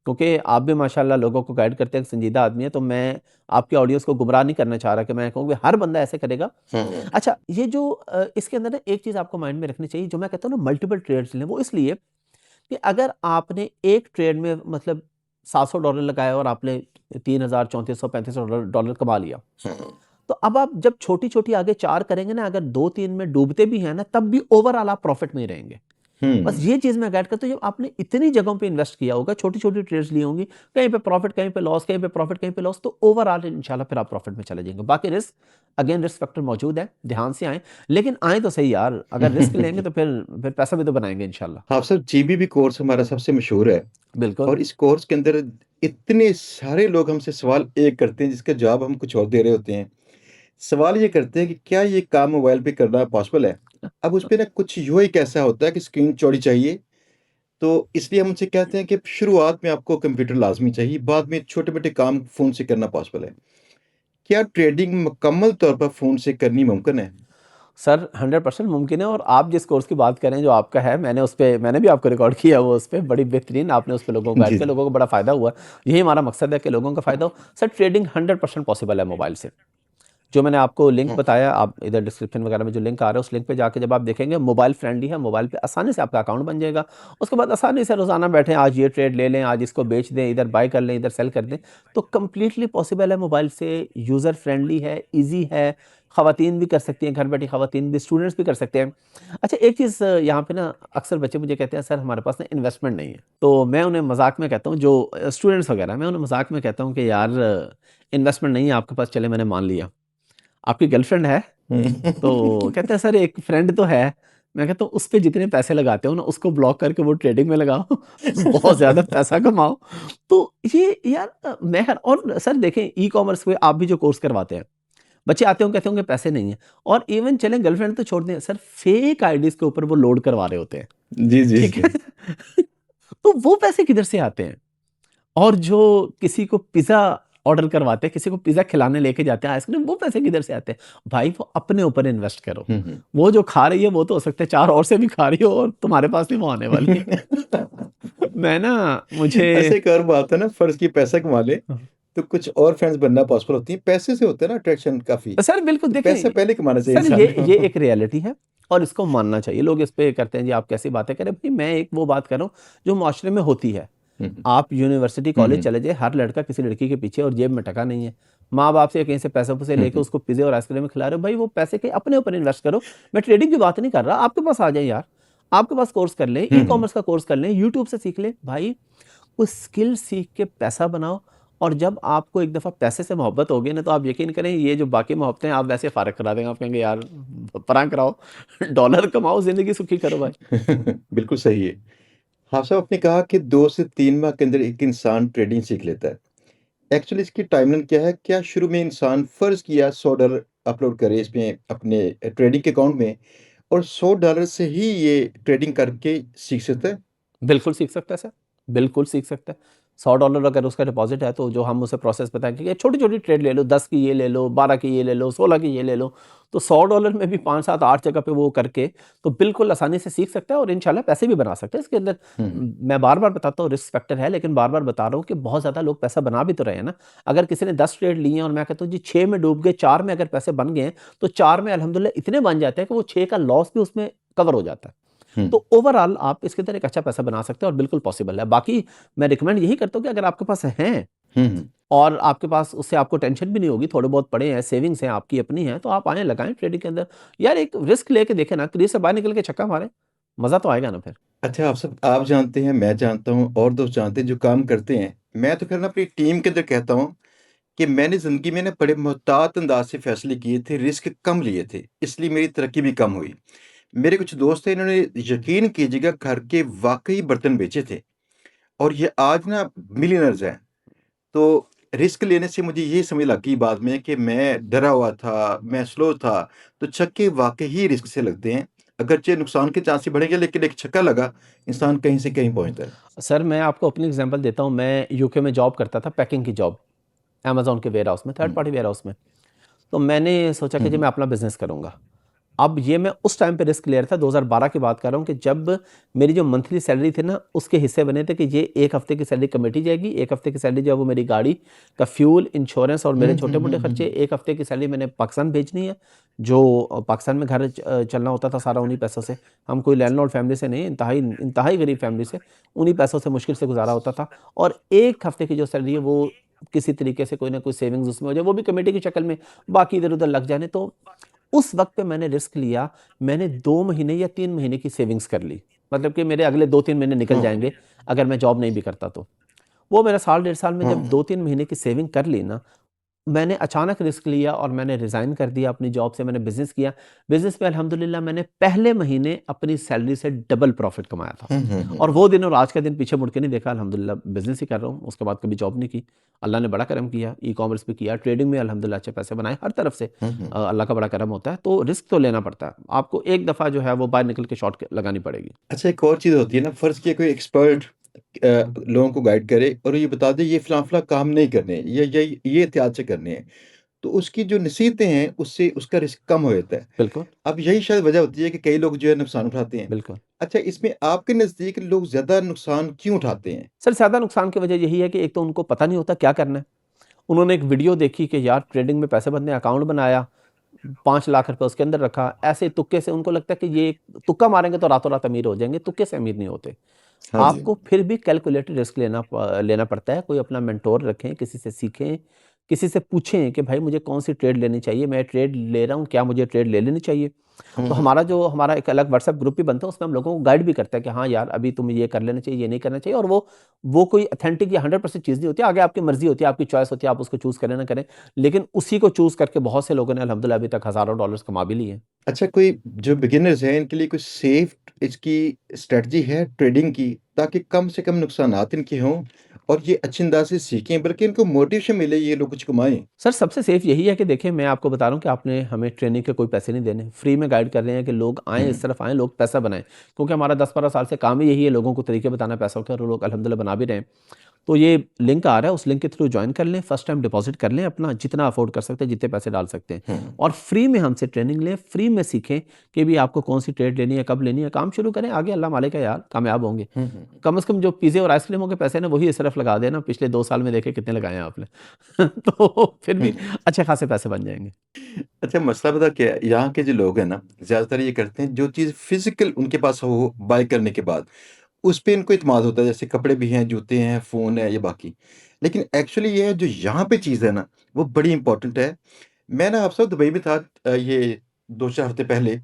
क्योंकि आप भी माशाल्लाह लोगों को गाइड करते हैं, संजीदा आदमी है, तो मैं आपकी ऑडियंस को गुमराह नहीं करना चाह रहा कि मैं कहूँ कि हर बंदा ऐसे करेगा। हुँ, हुँ। अच्छा, ये जो इसके अंदर ना एक चीज़ आपको माइंड में रखनी चाहिए, जो मैं कहता हूँ ना मल्टीपल ट्रेड्स लें, वो इसलिए कि अगर आपने एक ट्रेड में मतलब $700 लगाया और आपने 3000, 3400, $3500 कमा लिया, हुँ, हुँ। तो अब आप जब छोटी-छोटी आगे 4 करेंगे ना, अगर 2-3 में डूबते भी हैं ना, तब भी ओवरऑल आप प्रॉफिट में ही रहेंगे। बस हुँ। ये चीज़ मैं गाइड करता हूँ, जब आपने इतनी जगहों पे इन्वेस्ट किया होगा, छोटी-छोटी ट्रेड्स ली होंगी, कहीं पे प्रॉफिट, कहीं पे लॉस, कहीं पे प्रॉफिट, कहीं पे लॉस, तो ओवरऑल इंशाल्लाह फिर आप प्रॉफिट में चले जाएँगे। बाकी रिस्क, अगेन रिस्क फैक्टर मौजूद है, ध्यान से आएँ, लेकिन आएँ तो सही यार, अगर रिस्क लेंगे तो फिर पैसा भी तो बनाएँगे इंशाल्लाह। हाँ, सर जीबीबी कोर्स हमारा सबसे मशहूर है बिल्कुल। और इस कोर्स के अंदर इतने सारे लोग हमसे सवाल एक करते हैं जिसका जवाब हम कुछ और दे रहे होते हैं। सवाल ये करते हैं कि क्या ये काम मोबाइल पे करना पॉसिबल है? अब उसपे ना कुछ यूँ ही कैसा होता है कि स्क्रीन चौड़ी चाहिए, तो इसलिए हम उनसे कहते हैं कि शुरुआत में आपको कंप्यूटर लाज़मी चाहिए, बाद में छोटे-मोटे काम फ़ोन से करना पॉसिबल है। क्या ट्रेडिंग मुकम्मल तौर पर फ़ोन से करनी मुमकिन है? सर 100% मुमकिन है, और आप जिस कोर्स की बात कर रहे हैं जो आपका है, मैंने भी आपको रिकॉर्ड किया वो, उस पे बड़ी बेहतरीन आपने उस पे लोगों को गाइड जी, किया, जी। लोगों को बड़ा फ़ायदा हुआ। यही हमारा मकसद है कि लोगों का फ़ायदा हो। सर ट्रेडिंग 100% पॉसिबल है मोबाइल से। जो मैंने आपको लिंक हुँ, बताया, आप इधर डिस्क्रिप्शन वगैरह में जो लिंक आ रहा है, उस लिंक पे जाके जब आप देखेंगे, मोबाइल फ्रेंडली है, मोबाइल पे आसानी से आपका अकाउंट बन जाएगा। उसके बाद आसानी से रोज़ाना बैठें, आज ये ट्रेड ले लें, आज इसको बेच दें, इधर बाय कर लें, इधर सेल कर दें, तो कंप्लीटली पॉसिबल है मोबाइल से, यूज़र फ्रेंडली है, ईज़ी है, ख़वातीन भी कर सकती हैं, घर बैठी ख़वातीन भी, स्टूडेंट्स भी कर सकते हैं। अच्छा, एक चीज़ यहाँ पे ना अक्सर बच्चे मुझे कहते हैं, सर हमारे पास ना इन्वेस्टमेंट नहीं है, तो मैं उन्हें मज़ाक में कहता हूँ, जो स्टूडेंट्स वगैरह, मैं उन्हें मज़ाक में कहता हूँ कि यार इन्वेस्टमेंट नहीं है आपके पास, चले मैंने मान लिया। आपकी गर्लफ्रेंड है? तो कहते हैं सर एक फ्रेंड तो है। मैं कहता हूँ उस पे जितने पैसे लगाते हो ना, उसको ब्लॉक करके वो ट्रेडिंग में लगाओ, बहुत ज़्यादा पैसा कमाओ। तो ये यार और सर देखें, ई-कॉमर्स पे आप भी जो कोर्स करवाते हैं, बच्चे आते होंगे कहते होंगे पैसे नहीं है, और इवन चलें गर्लफ्रेंड तो छोड़ दें, सर फेक आईडीज़ के ऊपर वो लोड करवा रहे होते हैं, जी, जी, ठीक जी। है? तो वो पैसे किधर से आते हैं? और जो किसी को पिज़्ज़ा ऑर्डर करवाते हैं, किसी को पिज़्ज़ा खिलाने लेके जाते हैं, आइसक्रीम, वो पैसे किधर से आते हैं? भाई वो अपने ऊपर इन्वेस्ट करो। हुँ, हुँ। वो जो खा रही है वो तो हो सकता है 4 और से भी खा रही हो, और तुम्हारे पास नहीं वो आने वाली है। मैं ना मुझे ऐसे एक और बात है ना, फ़र्ज़ की पैसा कमा ले, तो कुछ और फ्रेंड्स बनना पॉसिबल होती है। पैसे से होता है ना अट्रैक्शन काफ़ी, सर बिल्कुल तो पैसा देखें, पहले कमाना चाहिए सर इंसान ये को। एक रियलिटी है, और इसको मानना चाहिए। लोग इस पे करते हैं जी आप कैसी बातें कर रहे हैं? भई मैं एक वो बात कर रहा हूँ जो माशरे में होती है। हुँ, हुँ। आप यूनिवर्सिटी, हुँ, कॉलेज हुँ। चले जाइए, हर लड़का किसी लड़की के पीछे और जेब में टका नहीं है। माँ-बाप से कहीं से पैसे-वूसे हुँ, लेके हुँ। उसको पिज़्ज़े और आइसक्रीम खिला रहे हो, भाई वो पैसे के अपने ऊपर इन्वेस्ट करो। मैं ट्रेडिंग की बात नहीं कर रहा, आपके पास आ जाए यार। आपके पास कोर्स कर लें, हुँ, हुँ। ई-कॉमर्स का कोर्स कर लें, यूट्यूब से सीख लें। भाई उस स्किल सीख के पैसा बनाओ, और जब आपको एक दफ़ा पैसे से मोहब्बत हो गई ना, तो आप यकीन करें ये जो बाकी मोहब्बतें हैं आप वैसे फ़ारिग करा देंगे। आप कहेंगे यार परांग कराओ, डॉलर कमाओ, ज़िंदगी सुखी करो भाई। बिल्कुल सही है। हाँ, साहब आपने कहा कि 2 से 3 माह के अंदर एक इंसान ट्रेडिंग सीख लेता है। एक्चुअली इसकी टाइमलाइन क्या है? क्या शुरू में इंसान फ़र्ज़ किया $100 अपलोड करे इसमें अपने ट्रेडिंग के अकाउंट में और $100 से ही ये ट्रेडिंग करके सीख सकता है? बिल्कुल सीख सकता है सर, बिल्कुल सीख सकता है। $100 अगर उसका डिपॉज़िट है, तो जो हम उसे प्रोसेस बताएँगे कि छोटी-छोटी ट्रेड ले लो, 10 की ये ले लो, 12 की ये ले लो, 16 की ये ले लो। तो $100 में भी 5, 7, 8 जगह पे वो करके तो बिल्कुल आसानी से सीख सकता है, और इंशाल्लाह पैसे भी बना सकता है। इसके अंदर हुँ, हुँ। मैं बार-बार बताता हूँ रिस्क फैक्टर है, लेकिन बार-बार बता रहा हूँ कि बहुत ज़्यादा लोग पैसा बना भी तो रहे हैं ना। अगर किसी ने 10 ट्रेड लिए हैं और मैं कहता हूँ जी 6 में डूब गए, 4 में अगर पैसे बन गए हैं, तो 4 में अल्हम्दुलिल्लाह इतने बन जाते हैं कि वो 6 का लॉस भी उसमें कवर हो जाता है। हुँ, तो ओवरऑल आप इसके अंदर एक अच्छा पैसा बना सकते हैं, और बिल्कुल पॉसिबल है। बाकी मैं रिकमेंड यही करता हूँ कि अगर आपके पास हैं, हुँ, हुँ। और आपके पास उससे आपको टेंशन भी नहीं होगी, थोड़े बहुत पड़े हैं, सेविंग्स हैं, आपकी अपनी हैं, तो आप आएँ लगाएँ ट्रेडिंग के अंदर। यार एक रिस्क लेके देखें ना, क्रीज से बाहर निकल के छक्का मारें, मज़ा तो आएगा ना फिर। अच्छा आप जानते हैं, मैं जानता हूँ और दोस्त जानते हैं जो काम करते हैं। मैं तो फिर ना अपनी टीम के अंदर कहता हूँ कि मैंने ज़िंदगी में ना बड़े मोहतात अंदाज़ से फ़ैसले किए थे, रिस्क कम लिए थे, इसलिए मेरी तरक्की भी कम हुई। मेरे कुछ दोस्त थे, इन्होंने यकीन कीजिएगा घर के वाक़ई बर्तन बेचे थे और ये आज ना मिलियनेयर्स हैं। तो रिस्क लेने से मुझे ये समझ लग गई बाद में कि मैं डरा हुआ था, मैं स्लो था, तो छक्के वाक़ई ही रिस्क से लगते हैं। अगरचे नुकसान के चांसेस बढ़ेंगे लेकिन एक छक्का लगा, इंसान कहीं से कहीं पहुँचता है। सर मैं आपको अपनी एग्ज़ाम्पल देता हूँ, मैं यूके में जॉब करता था, पैकिंग की जॉब, अमेज़न के वेयरहाउस में, थर्ड हुँ, पार्टी वेयरहाउस में। तो मैंने सोचा हुँ, कि जी हुँ, मैं अपना बिज़नेस करूँगा। अब ये मैं उस टाइम पे रिस्क ले रहा था, 2012 की बात कर रहा हूँ, कि जब मेरी जो मंथली सैलरी थी ना, उसके हिस्से बने थे कि ये 1 हफ्ते की सैलरी कमेटी जाएगी, 1 हफ्ते की सैलरी जो है वो मेरी गाड़ी का फ्यूल, इंश्योरेंस और मेरे हुँ, हुँ, छोटे-मोटे हुँ, हुँ, खर्चे, हुँ। 1 हफ्ते की सैलरी मैंने पाकिस्तान भेजनी है। जो पाकिस्तान में घर चलना होता था सारा उन्हीं पैसों से। हम कोई लैंडलॉर्ड फैमिली से नहीं, इंतहाई इंतहाई गरीब फैमिली से, उन्हीं पैसों से मुश्किल से गुज़ारा होता था, और 1 हफ्ते की जो सैलरी है वो किसी तरीके से कोई ना कोई सेविंग्स उसमें हो जाए, वो भी कमेटी की शक्ल में, बाकी इधर-उधर लग जाने। तो उस वक़्त पे मैंने रिस्क लिया, मैंने 2 महीने या 3 महीने की सेविंग्स कर ली। मतलब कि मेरे अगले 2-3 महीने निकल जाएंगे अगर मैं जॉब नहीं भी करता तो। वो मेरा साल 1.5 साल में जब 2-3 महीने की सेविंग कर ली ना, मैंने अचानक रिस्क लिया और मैंने रिज़ाइन कर दिया अपनी जॉब से, मैंने बिज़नेस किया। बिज़नेस में अल्हम्दुलिल्लाह मैंने पहले महीने अपनी सैलरी से डबल प्रॉफ़िट कमाया था। और वो दिन और आज का दिन पीछे मुड़ के नहीं देखा, अल्हम्दुलिल्लाह बिज़नेस ही कर रहा हूँ, उसके बाद कभी जॉब नहीं की। अल्लाह ने बड़ा करम किया, ई-कॉमर्स भी किया, ट्रेडिंग में अल्हम्दुलिल्लाह अच्छे पैसे बनाए, हर तरफ से अल्लाह का बड़ा करम होता है। तो रिस्क तो लेना पड़ता है, आपको एक दफ़ा जो है वो बाहर निकल के शॉट लगानी पड़ेगी। अच्छा, एक और चीज़ होती है ना, फ़र्ज़ किया कोई एक्सपर्ट लोगों को गाइड करे और ये बता दे ये फ़लाँ-फ़लाँ काम नहीं करने, ये एहतियात से करने हैं। तो उसकी जो नसीहतें हैं, उससे उसका रिस्क कम हो जाता है। बिल्कुल, अब यही शायद वजह होती है कि कई लोग जो है नुकसान उठाते हैं। बिल्कुल। अच्छा, इसमें आपके नज़दीक लोग ज़्यादा नुकसान क्यों उठाते हैं? सर ज़्यादा नुकसान की वजह यही है कि एक तो उनको पता नहीं होता क्या करना है। उन्होंने एक वीडियो देखी कि यार ट्रेडिंग में पैसे बनते हैं, अकाउंट बनाया, 5 लाख रुपए उसके अंदर रखा, ऐसे तुक्के से उनको लगता है कि ये तुक्का मारेंगे तो रातों रात अमीर हो जाएँगे, तुक्के से अमीर नहीं होते। हाँ जी। आपको फिर भी कैलकुलेटेड रिस्क लेना पड़ता है, कोई अपना मेंटोर रखें, किसी से सीखें, किसी से पूछें कि भाई मुझे कौन-सी ट्रेड लेनी चाहिए, मैं ट्रेड ले रहा हूँ, क्या मुझे ट्रेड ले लेनी चाहिए? तो हमारा एक अलग व्हाट्सएप ग्रुप भी बनता है, उसमें हम लोगों को गाइड भी करते हैं कि हाँ यार, अभी तुम्हें ये कर लेना चाहिए, ये नहीं करना चाहिए और वो कोई ऑथेंटिक या 100% चीज़ नहीं होती है, आगे आपकी मर्ज़ी होती है, आपकी चॉइस होती है, आप उसको चूज़ करें ना करें। लेकिन उसी को चूज़ करके बहुत से लोगों ने अल्हम्दुलिल्लाह अभी तक हज़ारों डॉलर्स कमा भी लिए हैं। अच्छा, कोई जो बिगिनर्स हैं इनके लिए कोई सेफ इसकी स्ट्रेटजी है ट्रेडिंग की, ताकि कम से कम नुकसानात इनके हों और ये अच्छे अंदाज से सीखें, बल्कि इनको मोटिवेशन मिले, ये लोग कुछ कमाएँ? सर सबसे सेफ यही है कि देखिए मैं आपको बता रहा हूँ कि आपने हमें ट्रेनिंग के कोई पैसे नहीं देने, फ्री में गाइड कर रहे हैं कि लोग आएँ, इस तरफ आएँ, लोग पैसा बनाएँ। क्योंकि हमारा 10-12 साल से काम ही यही है लोगों को तरीके बताना पैसों के और लोग अल्हम्दुलिल्लाह बना भी रहे हैं। तो ये लिंक आ रहा है, उस लिंक के थ्रू जॉइन कर लें, फर्स्ट टाइम डिपॉज़िट कर लें अपना जितना अफ़ोर्ड कर सकते हैं, जितने पैसे डाल सकते हैं हुँ। और फ्री में हमसे ट्रेनिंग लें, फ्री में सीखें कि भी आपको कौन-सी ट्रेड लेनी है, कब लेनी है, काम शुरू करें, आगे अल्लाह मालिक है यार, कामयाब होंगे। कम से कम जो पिज़्ज़े और आइसक्रीमों के पैसे हैं ना, वही इस तरफ लगा देना, पिछले 2 साल में देखें कितने लगाए हैं आपने। तो फिर भी अच्छे खासे पैसे बन जाएँगे। अच्छा, मसला पता क्या है? यहाँ के जो लोग हैं ना, ज़्यादातर ये करते हैं, जो चीज़ फ़िज़िकल उनके पास हो बाय करने के बाद, उस पे इनको इत्मीनान होता है, जैसे कपड़े भी हैं, जूते हैं, फ़ोन है, ये बाकी। लेकिन एक्चुअली ये है जो यहाँ पे चीज़ है ना, वो बड़ी इम्पोर्टेंट है। मैं ना आपसे दुबई में था ये 2-4 हफ़्ते पहले,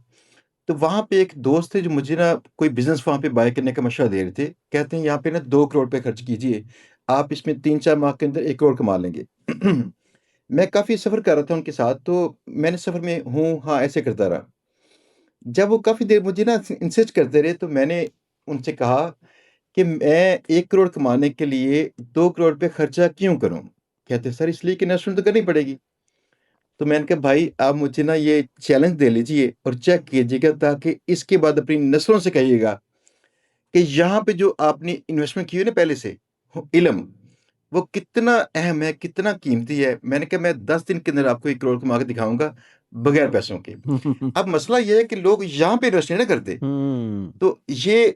तो वहाँ पे एक दोस्त थे जो मुझे ना कोई बिज़नेस वहाँ पे बाय करने का मशवरा दे रहे थे। कहते हैं यहाँ पे ना 2 करोड़ रुपए खर्च कीजिए, आप इसमें 3-4 माह के अंदर 1 करोड़ कमा लेंगे। मैं काफ़ी सफ़र कर रहा था उनके साथ, तो मैंने सफ़र में हूँ, हाँ, ऐसे करता रहा। जब वो काफ़ी देर मुझे ना इंसिस्ट करते रहे, तो मैंने उनसे कहा कि मैं 1 करोड़ कमाने के लिए 2 करोड़ रुपए खर्चा क्यों करूँ? कहते सर इसलिए कि इन्वेस्टमेंट तो करनी पड़ेगी। तो मैंने कहा भाई आप मुझे ना ये चैलेंज दे लीजिए और चेक कीजिएगा, ताकि इसके बाद अपनी नस्लों से कहिएगा कि यहाँ पे जो आपने इन्वेस्टमेंट की है ना पहले से, इल्म, वो कितना अहम है, कितना कीमती है। मैंने कहा मैं 10 दिन के अंदर आपको 1 करोड़ कमा के दिखाऊँगा, बगैर पैसों के। अब मसला ये है कि लोग यहाँ पे इन्वेस्ट नहीं ना करते। हुँ, तो ये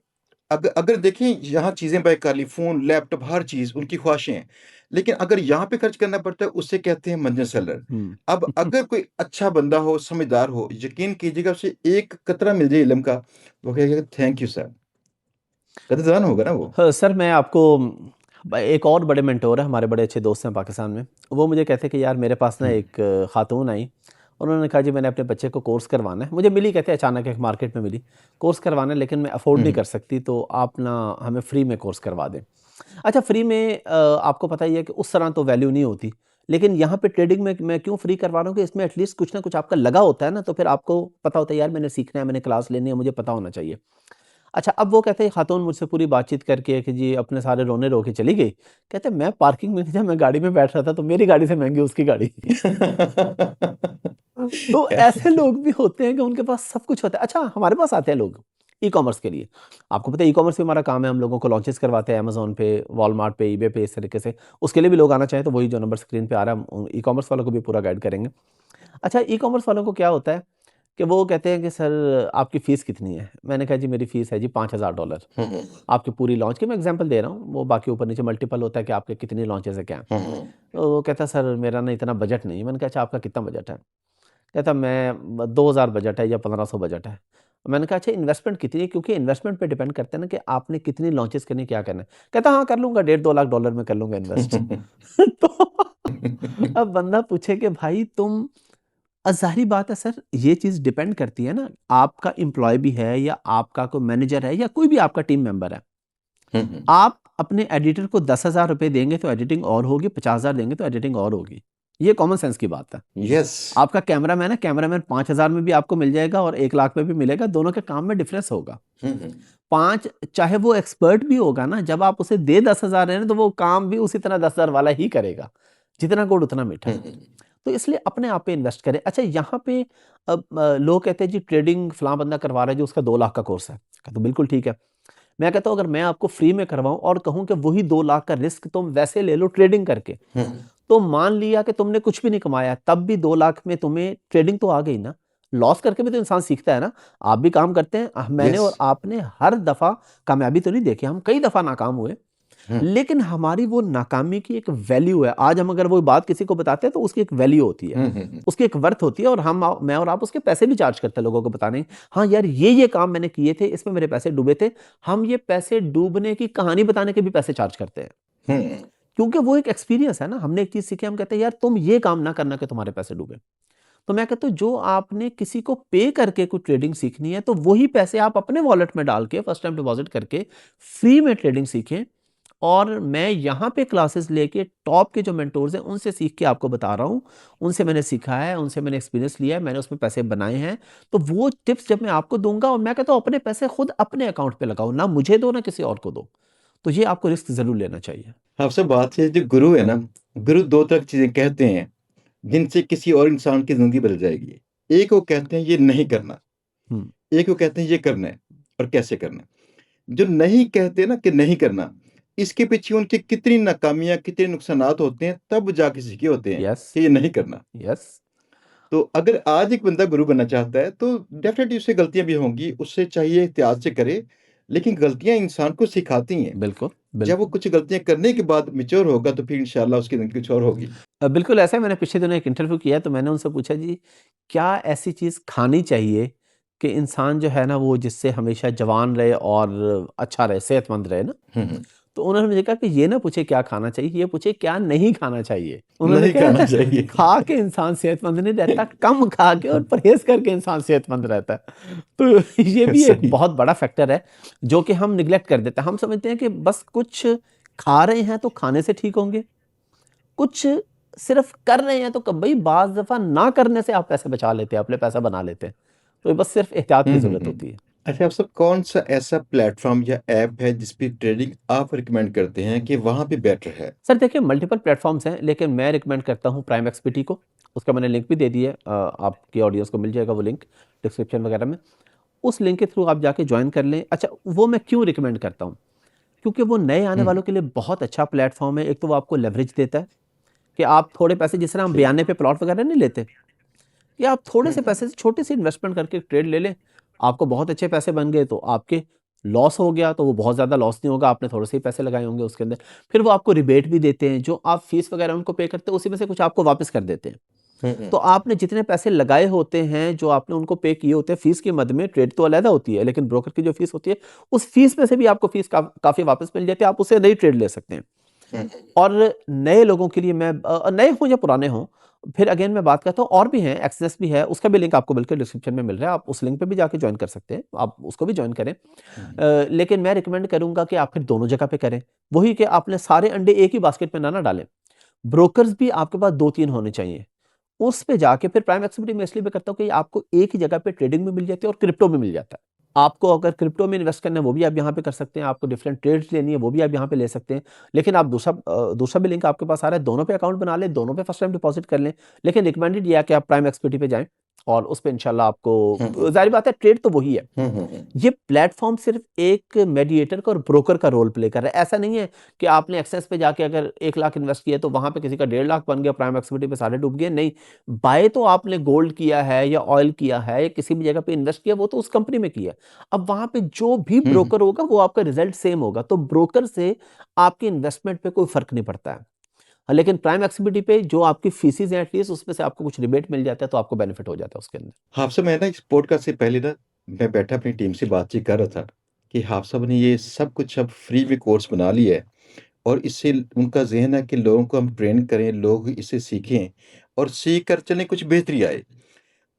अगर देखें यहाँ चीज़ें बाय कर ली, फ़ोन, लैपटॉप, हर चीज़ उनकी ख्वाहिशें हैं। लेकिन अगर यहाँ पे खर्च करना पड़ता है, उसे कहते हैं मंज़िल सेलर। हुँ। अब अगर कोई अच्छा बंदा हो, समझदार हो, यकीन कीजिएगा उसे एक कतरा मिल जाए इल्म का, वो कहेगा थैंक यू सर। कदरदान होगा ना वो। सर मैं आपको एक और बड़े मेंटोर हैं, हमारे बड़े अच्छे दोस्त हैं पाकिस्तान में। वो मुझे कहते हैं कि यार मेरे पास ना हुँ, एक खातून आई, उन्होंने कहा जी मैंने अपने बच्चे को कोर्स करवाना है। मुझे मिली कहते हैं अचानक एक मार्केट में मिली, कोर्स करवाना है लेकिन मैं अफ़ोर्ड नहीं हुँ, कर सकती तो आप ना हमें फ्री में कोर्स करवा दें। अच्छा फ्री में आपको पता ही है कि उस तरह तो वैल्यू नहीं होती, लेकिन यहाँ पे ट्रेडिंग में मैं क्यों फ्री करवा रहा हूँ कि इसमें एटलीस्ट कुछ ना कुछ आपका लगा होता है ना, तो फिर आपको पता होता है यार मैंने सीखना है, मैंने क्लास लेनी है, मुझे पता होना चाहिए। अच्छा, अब वो कहते हैं खातून मुझसे पूरी बातचीत करके कि जी अपने सारे रोने रो के चली गई। कहते हैं मैं पार्किंग में जब मैं गाड़ी में बैठ रहा था तो मेरी गाड़ी से महँगी उसकी गाड़ी। तो ऐसे लोग भी होते हैं कि उनके पास सब कुछ होता है। अच्छा हमारे पास आते हैं लोग ई-कॉमर्स के लिए। आपको पता है ई-कॉमर्स भी हमारा काम है, हम लोगों को लॉन्चेस करवाते हैं अमेज़न पे, वॉलमार्ट पे, ईबे पे इस तरीके से। उसके लिए भी लोग आना चाहें तो वही जो नंबर स्क्रीन पे आ रहा है हम ई-कॉमर्स वालों को भी पूरा गाइड करेंगे। अच्छा ई-कॉमर्स वालों को क्या होता है कि वो कहते हैं कि सर आपकी फ़ीस कितनी है? मैंने कहा जी मेरी फ़ीस है जी $5000 हुँ, हुँ, आपकी पूरी लॉन्च की, मैं एग्ज़ाम्पल दे रहा हूँ, वो बाकी ऊपर-नीचे मल्टीपल होता है कि आपके कितनी लॉन्चेज़ हैं, क्या हैं। हुँ, हुँ। तो वो कहता है सर मेरा ना इतना बजट नहीं है। मैंने कहा अच्छा आपका कितना बजट है? कहता मैं 2000 बजट है या 1500 बजट है। मैंने कहा अच्छा इन्वेस्टमेंट कितनी है? क्योंकि इन्वेस्टमेंट पे डिपेंड करता है ना कि आपने कितनी लॉन्चेज़ करनी है, क्या करना है। कहता हाँ, कर लूँगा 1.5-2 लाख डॉलर में कर लूँगा इन्वेस्ट। तो अब बंदा पूछे कि भाई तुम ज़ाहिर बात है सर, ये चीज़ डिपेंड करती है ना, आपका एम्प्लॉय भी है या आपका कोई मैनेजर है या कोई भी आपका टीम मेंबर है। हुँ, हुँ। आप अपने एडिटर को 10,000 रुपए देंगे तो एडिटिंग और होगी, 50,000 देंगे तो एडिटिंग और होगी। ये कॉमन सेंस की बात है। यस। आपका कैमरामैन है, कैमरामैन 5,000 में भी आपको मिल जाएगा और 1 लाख में भी मिलेगा, दोनों के काम में डिफरेंस होगा। हुँ, हुँ। 5 चाहे वो एक्सपर्ट भी होगा ना, जब आप उसे दे 10,000 है ना, तो वो काम भी उसी तरह 10,000 वाला ही करेगा। जितना गुड़ उतना मीठा। हुँ, हुँ। तो इसलिए अपने आप पे इन्वेस्ट करें। अच्छा यहाँ पे लोग कहते हैं जी ट्रेडिंग फलाँ बंदा करवा रहा है जो उसका 2 लाख का कोर्स है। तो बिल्कुल ठीक है। मैं कहता हूँ अगर मैं आपको फ्री में करवाऊँ और कहूँ कि वही 2 लाख का रिस्क तुम वैसे ले लो ट्रेडिंग करके, हुँ। तो मान लिया कि तुमने कुछ भी नहीं कमाया, तब भी 2 लाख में तुम्हें ट्रेडिंग तो आ गई ना। लॉस करके भी तो इंसान सीखता है ना। आप भी काम करते हैं, मैंने यस। और आपने हर दफ़ा कामयाबी तो नहीं देखी, हम कई दफ़ा नाकाम हुए। हुँ। लेकिन हमारी वो नाकामी की एक वैल्यू है। आज हम अगर वो बात किसी को बताते हैं तो उसकी एक वैल्यू होती है। हुँ, हुँ, हुँ। उसकी एक वर्थ होती है और मैं और आप उसके पैसे भी चार्ज करते हैं लोगों को बताने। हाँ यार, ये काम मैंने किए थे, इसमें मेरे पैसे डूबे थे। हम ये पैसे डूबने की कहानी बताने के भी पैसे चार्ज करते हैं। हुँ। क्योंकि वो एक एक्सपीरियंस है ना, हमने एक चीज़ सीखी, हम कहते हैं यार तुम ये काम ना करना कि तुम्हारे पैसे डूबे। तो मैं कहता हूँ जो आपने किसी को पे करके कोई ट्रेडिंग सीखनी है, तो वही पैसे आप अपने वॉलेट में डाल के फर्स्ट टाइम डिपॉज़िट करके फ्री में ट्रेडिंग सीखें। और मैं यहाँ पे क्लासेस लेके टॉप के जो मेंटोर्स हैं उनसे सीख के आपको बता रहा हूँ। उनसे मैंने सीखा है, उनसे मैंने एक्सपीरियंस लिया है, मैंने उसमें पैसे बनाए हैं। तो वो टिप्स जब मैं आपको दूँगा और मैं कहता हूँ अपने पैसे खुद अपने अकाउंट पे लगाओ, ना मुझे दो ना किसी और को दो। तो ये आपको रिस्क ज़रूर लेना चाहिए। आपसे बात है जो गुरु है ना, गुरु 2 तरह की चीज़ें कहते हैं, जिनसे किसी और इंसान की ज़िंदगी बदल जाएगी। एक वो कहते हैं ये नहीं करना, हुँ, एक वो कहते हैं ये करना है और कैसे करना है। जो नहीं कहते ना कि नहीं करना, इसके पीछे उनकी कितनी नाकामियाँ, कितने नुकसानात होते हैं, तब जाके सीखे होते हैं यस, कि ये नहीं करना। यस। तो अगर आज एक बंदा गुरु बनना चाहता है, तो डेफ़िनेटली उससे गलतियाँ भी होंगी, उससे चाहिए एहतियात से करे, लेकिन गलतियाँ इंसान को सिखाती हैं। बिल्कुल, जब वो बिल्कुल। कुछ गलतियाँ करने के बाद मैच्योर होगा, तो फिर इंशाअल्लाह उसकी ज़िंदगी कुछ और होगी। बिल्कुल ऐसा है, मैंने पिछले दिनों एक इंटरव्यू किया तो मैंने उनसे पूछा जी, क्या ऐसी चीज़ खानी चाहिए कि इंसान जो है ना वो जिससे हमेशा जवान रहे और अच्छा रहे, सेहतमंद रहे ना? हुँ, हुँ। तो उन्होंने मुझे कहा कि ये ना पूछे क्या खाना चाहिए, ये पूछे क्या नहीं खाना चाहिए। उन्होंने नहीं खाना कहा चाहिए। खा के इंसान सेहतमंद नहीं रहता, कम खा के और परहेज़ करके इंसान सेहतमंद रहता है। तो ये भी एक सही। बहुत बड़ा फैक्टर है, जो कि हम नेग्लेक्ट कर देते हैं। हम समझते हैं कि बस कुछ खा रहे हैं तो खाने से ठीक होंगे। कुछ सिर्फ कर रहे हैं तो भई बाज़ दफ़ा ना करने से आप पैसे बचा लेते हैं, अपने पैसा बना लेते हैं। तो बस सिर्फ एहतियात की हुँ, हुँ, ज़रूरत हुँ। होती है। अच्छा, आप सब कौन-सा ऐसा प्लेटफ़ॉर्म या ऐप है जिस पे ट्रेडिंग आप रिकमेंड करते हैं कि वहाँ पे बेटर है? सर देखिए मल्टीपल प्लेटफ़ॉर्म्स हैं, लेकिन मैं रिकमेंड करता हूँ प्राइम एक्सपीटी को। उसका मैंने लिंक भी दे दिया है, आपकी ऑडियंस को मिल जाएगा वो लिंक डिस्क्रिप्शन वगैरह में। उस लिंक के थ्रू आप जाके जॉइन कर लें। अच्छा, वो मैं क्यों रिकमेंड करता हूँ? क्योंकि वो नए आने हुँ, वालों के लिए बहुत अच्छा प्लेटफ़ॉर्म है। एक तो वो आपको लेवरेज देता है कि आप थोड़े पैसे, जिस तरह हम ठीक। बयाने पे प्लॉट वगैरह नहीं लेते, कि आप थोड़े हुँ, से हुँ। पैसे से छोटी-सी इन्वेस्टमेंट करके ट्रेड ले लें। आपको बहुत अच्छे पैसे बन गए तो आपके लॉस हो गया तो वो बहुत ज़्यादा लॉस नहीं होगा, आपने थोड़े से ही पैसे लगाए होंगे उसके अंदर। फिर वो आपको रिबेट भी देते हैं, जो आप फीस वगैरह उनको पे करते हो उसी में से कुछ आपको वापस कर देते हैं। हुँ, हुँ। तो आपने जितने पैसे लगाए होते हैं, जो आपने उनको पे किए होते हैं फीस के मद में, ट्रेड तो अलग होती है, लेकिन ब्रोकर की जो फीस होती है, उस फीस में से भी आपको फीस काफ़ी वापस मिल जाती है, आप उससे नई ट्रेड ले सकते हैं। हुँ, हुँ। और नए लोगों के लिए मैं नए हों या पुराने हों, फिर अगेन मैं बात करता हूँ और भी हैं, एक्सेस भी है, उसका भी लिंक आपको बिल्कुल डिस्क्रिप्शन में मिल रहा है, आप उस लिंक पे भी जाके जॉइन कर सकते हैं, आप उसको भी जॉइन करें। हुँ, हुँ। लेकिन मैं रिकमेंड करूँगा कि आप फिर दोनों जगह पे करें, वही कि आपने सारे अंडे एक ही बास्केट में ना डालें। ब्रोकर्स भी आपके पास 2-3 होने चाहिए, उस पे जाके फिर प्राइम एक्टिविटी मैं इसलिए भी करता हूँ कि आपको एक ही जगह पे ट्रेडिंग भी मिल जाती है और क्रिप्टो भी मिल जाता है। आपको अगर क्रिप्टो में इन्वेस्ट करना है वो भी आप यहाँ पे कर सकते हैं, आपको डिफरेंट ट्रेड्स लेनी है वो भी आप यहाँ पे ले सकते हैं। लेकिन आप दूसरा भी लिंक आपके पास आ रहा है, दोनों पे अकाउंट बना लें, दोनों पे फर्स्ट टाइम डिपॉज़िट कर लें। लेकिन रिकमेंडेड ये है कि आप प्राइम एक्सपर्टी पे जाएँ और उस पे इंशाल्लाह आपको हुँ, हुँ। ज़ाहिर बात है ट्रेड तो वही है। हुँ, हुँ, हुँ। ये प्लेटफ़ॉर्म सिर्फ़ एक मीडिएटर का और ब्रोकर का रोल प्ले कर रहा है। ऐसा नहीं है कि आपने एक्सेस पे जाके अगर 1 लाख इन्वेस्ट किया तो वहाँ पे किसी का 1.5 लाख बन गया, प्राइम एक्टिविटी पे सारे डूब गए, नहीं। बाय तो आपने गोल्ड किया है या ऑयल किया है या किसी भी जगह पे इन्वेस्ट किया, वो तो उस कंपनी में किया है। अब वहाँ पे जो भी हुँ, हुँ। ब्रोकर होगा वो आपका रिज़ल्ट सेम होगा। तो ब्रोकर से आपकी इन्वेस्टमेंट पे कोई फ़र्क नहीं पड़ता है। लेकिन प्राइम एक्टिविटी पे जो आपकी फीसेज़ हैं एटलीस्ट उसमें से आपको कुछ रिबेट मिल जाता है तो आपको बेनिफिट हो जाता है उसके अंदर। आपसे मैं ना इस पॉडकास्ट से पहले ना मैं बैठा अपनी टीम से बातचीत कर रहा था कि आप सब ने ये सब कुछ अब फ्री में कोर्स बना लिया है और इससे उनका ज़हन है कि लोगों को हम ट्रेन करें, लोग इससे सीखें और सीख कर चलें कुछ बेहतरी आए।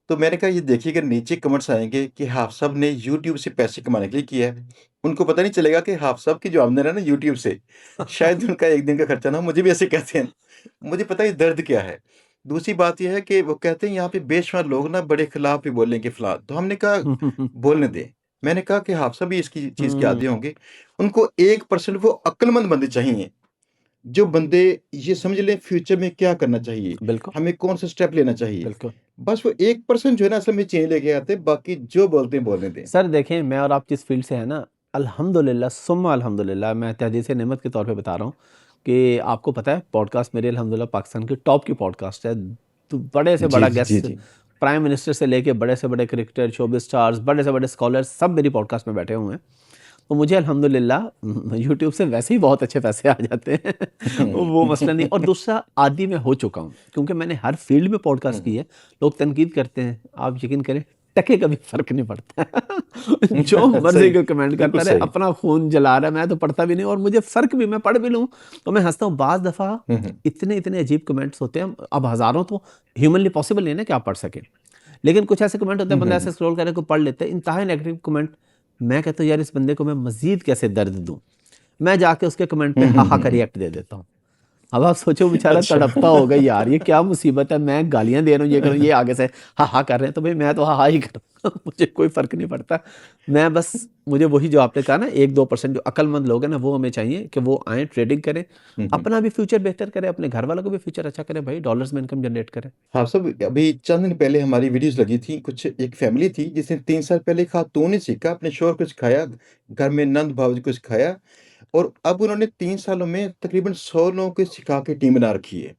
तो मैंने कहा ये देखिएगा नीचे कमेंट्स आएँगे कि हाफ़ साहब ने यूट्यूब से पैसे कमाने के लिए किया है। उनको पता नहीं चलेगा कि हाफ़ साहब की जो आमदन है ना यूट्यूब से, शायद उनका 1 दिन का खर्चा ना हो, मुझे भी ऐसे कहते हैं। मुझे पता है ये दर्द क्या है। दूसरी बात ये है कि वो कहते हैं यहाँ पे बेशुमार लोग ना बड़े खिलाफ भी बोलेंगे फलाँ, तो हमने कहा बोलने दें। मैंने कहा कि हाफ़ साहब भी इसकी चीज़ के हुँ, आदी होंगे। उनको 1% वो अक्लमंद बंदे चाहिए। जो बंदे ये समझ लें फ्यूचर में क्या करना चाहिए, बिल्कुल, हमें कौन-सा स्टेप लेना चाहिए। बिल्कुल। बस वो 1% जो है ना असल में चेंज लेके आते हैं, बाकी जो बोलते हैं बोलने दें। सर देखें, मैं और आप जिस फ़ील्ड से हैं ना, अल्हम्दुलिल्लाह सुम्मा अल्हम्दुलिल्लाह, मैं तहदीस नेमत के तौर पे बता रहा हूँ कि आपको पता है पॉडकास्ट मेरी अल्हम्दुलिल्लाह पाकिस्तान की टॉप की पॉडकास्ट है। तो बड़े से जी, बड़ा जी, जी, गेस्ट, जी। प्राइम मिनिस्टर से लेके बड़े से बड़े क्रिकेटर, शोबिज़ स्टार्स, बड़े से बड़े स्कॉलर्स सब मेरी पॉडकास्ट में बैठे हुए हैं। तो मुझे अल्हम्दुलिल्लाह यूट्यूब से वैसे ही बहुत अच्छे पैसे आ जाते हैं। वो मसला नहीं। और दूसरा, आदी मैं हो चुका हूँ क्योंकि मैंने हर फील्ड में हुँ, पॉडकास्ट की हुँ। है। लोग तनकीद करते हैं, आप यकीन करें टके का भी फ़र्क नहीं पड़ता है। जो मर्ज़ी सही, को कमेंट बिल्कुल करता रहे, सही। अपना खून जला रहा है, मैं तो पढ़ता भी नहीं और मुझे फ़र्क भी, मैं पढ़ भी लूँ तो मैं हँसता हूँ। बाज़ दफ़ा हुँ, हुँ। इतने अजीब कमेंट्स होते हैं, अब हज़ारों तो ह्यूमनली पॉसिबल नहीं है ना कि आप पढ़ सकें। लेकिन कुछ ऐसे कमेंट होते हुँ, हैं, हुँ, बंदा हुँ। ऐसे स्क्रॉल करे को पढ़ लेते हैं, इंतहाई नेगेटिव कमेंट। मैं कहता हूँ यार इस बंदे को मैं मज़ीद कैसे दर्द दूँ? मैं जाके उसके कमेंट पे हुँ, हा हुँ, हा हुँ, का हुँ। रिएक्ट दे देता हूँ। अब आप सोचो बेचारा अच्छा। तड़पता होगा, यार ये क्या मुसीबत है, मैं गालियाँ दे रहा हूँ, ये कर रहा हूँ, ये आगे से हा हा कर रहे हैं, तो भाई मैं तो हा हा ही कर रहा हूँ। मुझे कोई फ़र्क नहीं पड़ता। मैं बस, मुझे वही जो आपने कहा ना 1-2% जो अक्लमंद लोग हैं ना, वो हमें चाहिए कि वो आएँ, ट्रेडिंग करें, हुँ, हुँ। अपना भी फ्यूचर बेहतर करें, अपने घर वालों का भी फ्यूचर अच्छा करें भाई, डॉलर्स में इनकम जनरेट करें। हाँ, सब अभी चंद दिन पहले हमारी वीडियोज़ लगी थी, कुछ एक फैमिली थी जिसने 3 साल पहले खातून ने सीखा, अपने शौहर को सिखाया, घर में नंद-भावजी को सिखाया और अब उन्होंने 3 सालों में तकरीबन 100 लोगों को सिखा के टीम बना रखी है।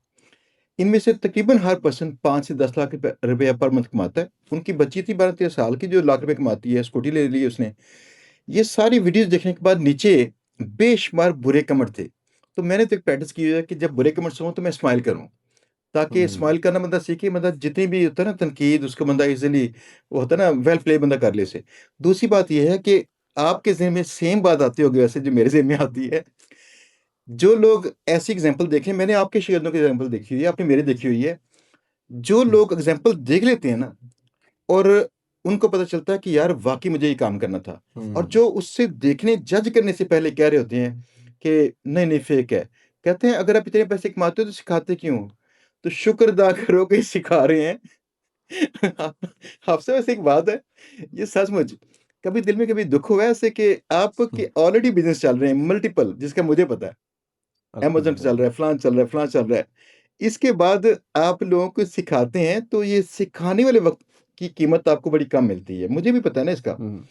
इनमें से तकरीबन हर पर्सन 5 से 10 लाख रुपया पर मंथ कमाता है। उनकी बच्ची थी 12-13 साल की जो लाख रुपए कमाती है, स्कूटी ले ली उसने। ये सारी वीडियोज़ देखने के बाद नीचे बेशुमार बुरे कमेंट थे। तो मैंने तो एक प्रैक्टिस की है कि जब बुरे कमेंट्स हों तो मैं स्माइल करूँ। ताकि हुँ। स्माइल करना बंदा सीखे, मतलब जितनी भी होता है ना तनकीद उसको बंदा ईज़िली वो होता है ना वेल प्ले बंदा कर ले उसे। दूसरी बात ये है कि आपके ज़हन में सेम बात आती होगी वैसे जो मेरे ज़हन में आती है। जो लोग ऐसी एग्ज़ाम्पल देखें, मैंने आपके शागिर्दों की एग्ज़ाम्पल देखी हुई है, आपने मेरी देखी हुई है। जो हुँ, लोग एग्ज़ाम्पल देख लेते हैं ना और उनको पता चलता है कि यार वाक़ई मुझे ये काम करना था। और हुँ। जो उससे देखने जज करने से पहले कह रहे होते हैं कि नहीं, नहीं फ़ेक है। कहते हैं अगर आप इतने पैसे कमाते हो तो सिखाते क्यों हो? तो शुक्र अदा करो कि सिखा रहे हैं। आपसे वैसे एक बात है, ये सचमुच कभी दिल में कभी दुःख हुआ है ऐसे कि हुँ, आपके ऑलरेडी बिज़नेस चल रहे हैं मल्टीपल जिसका मुझे पता है। अमेज़न चल रहा अल्हम्दुलिल्लाह। है, फलाना चल रहा है, फलाना चल रहा है। इसके बाद आप लोगों को सिखाते हैं तो ये सिखाने वाले वक़्त की कीमत आपको बड़ी कम मिलती है। मुझे भी पता है ना इसका। हुँ।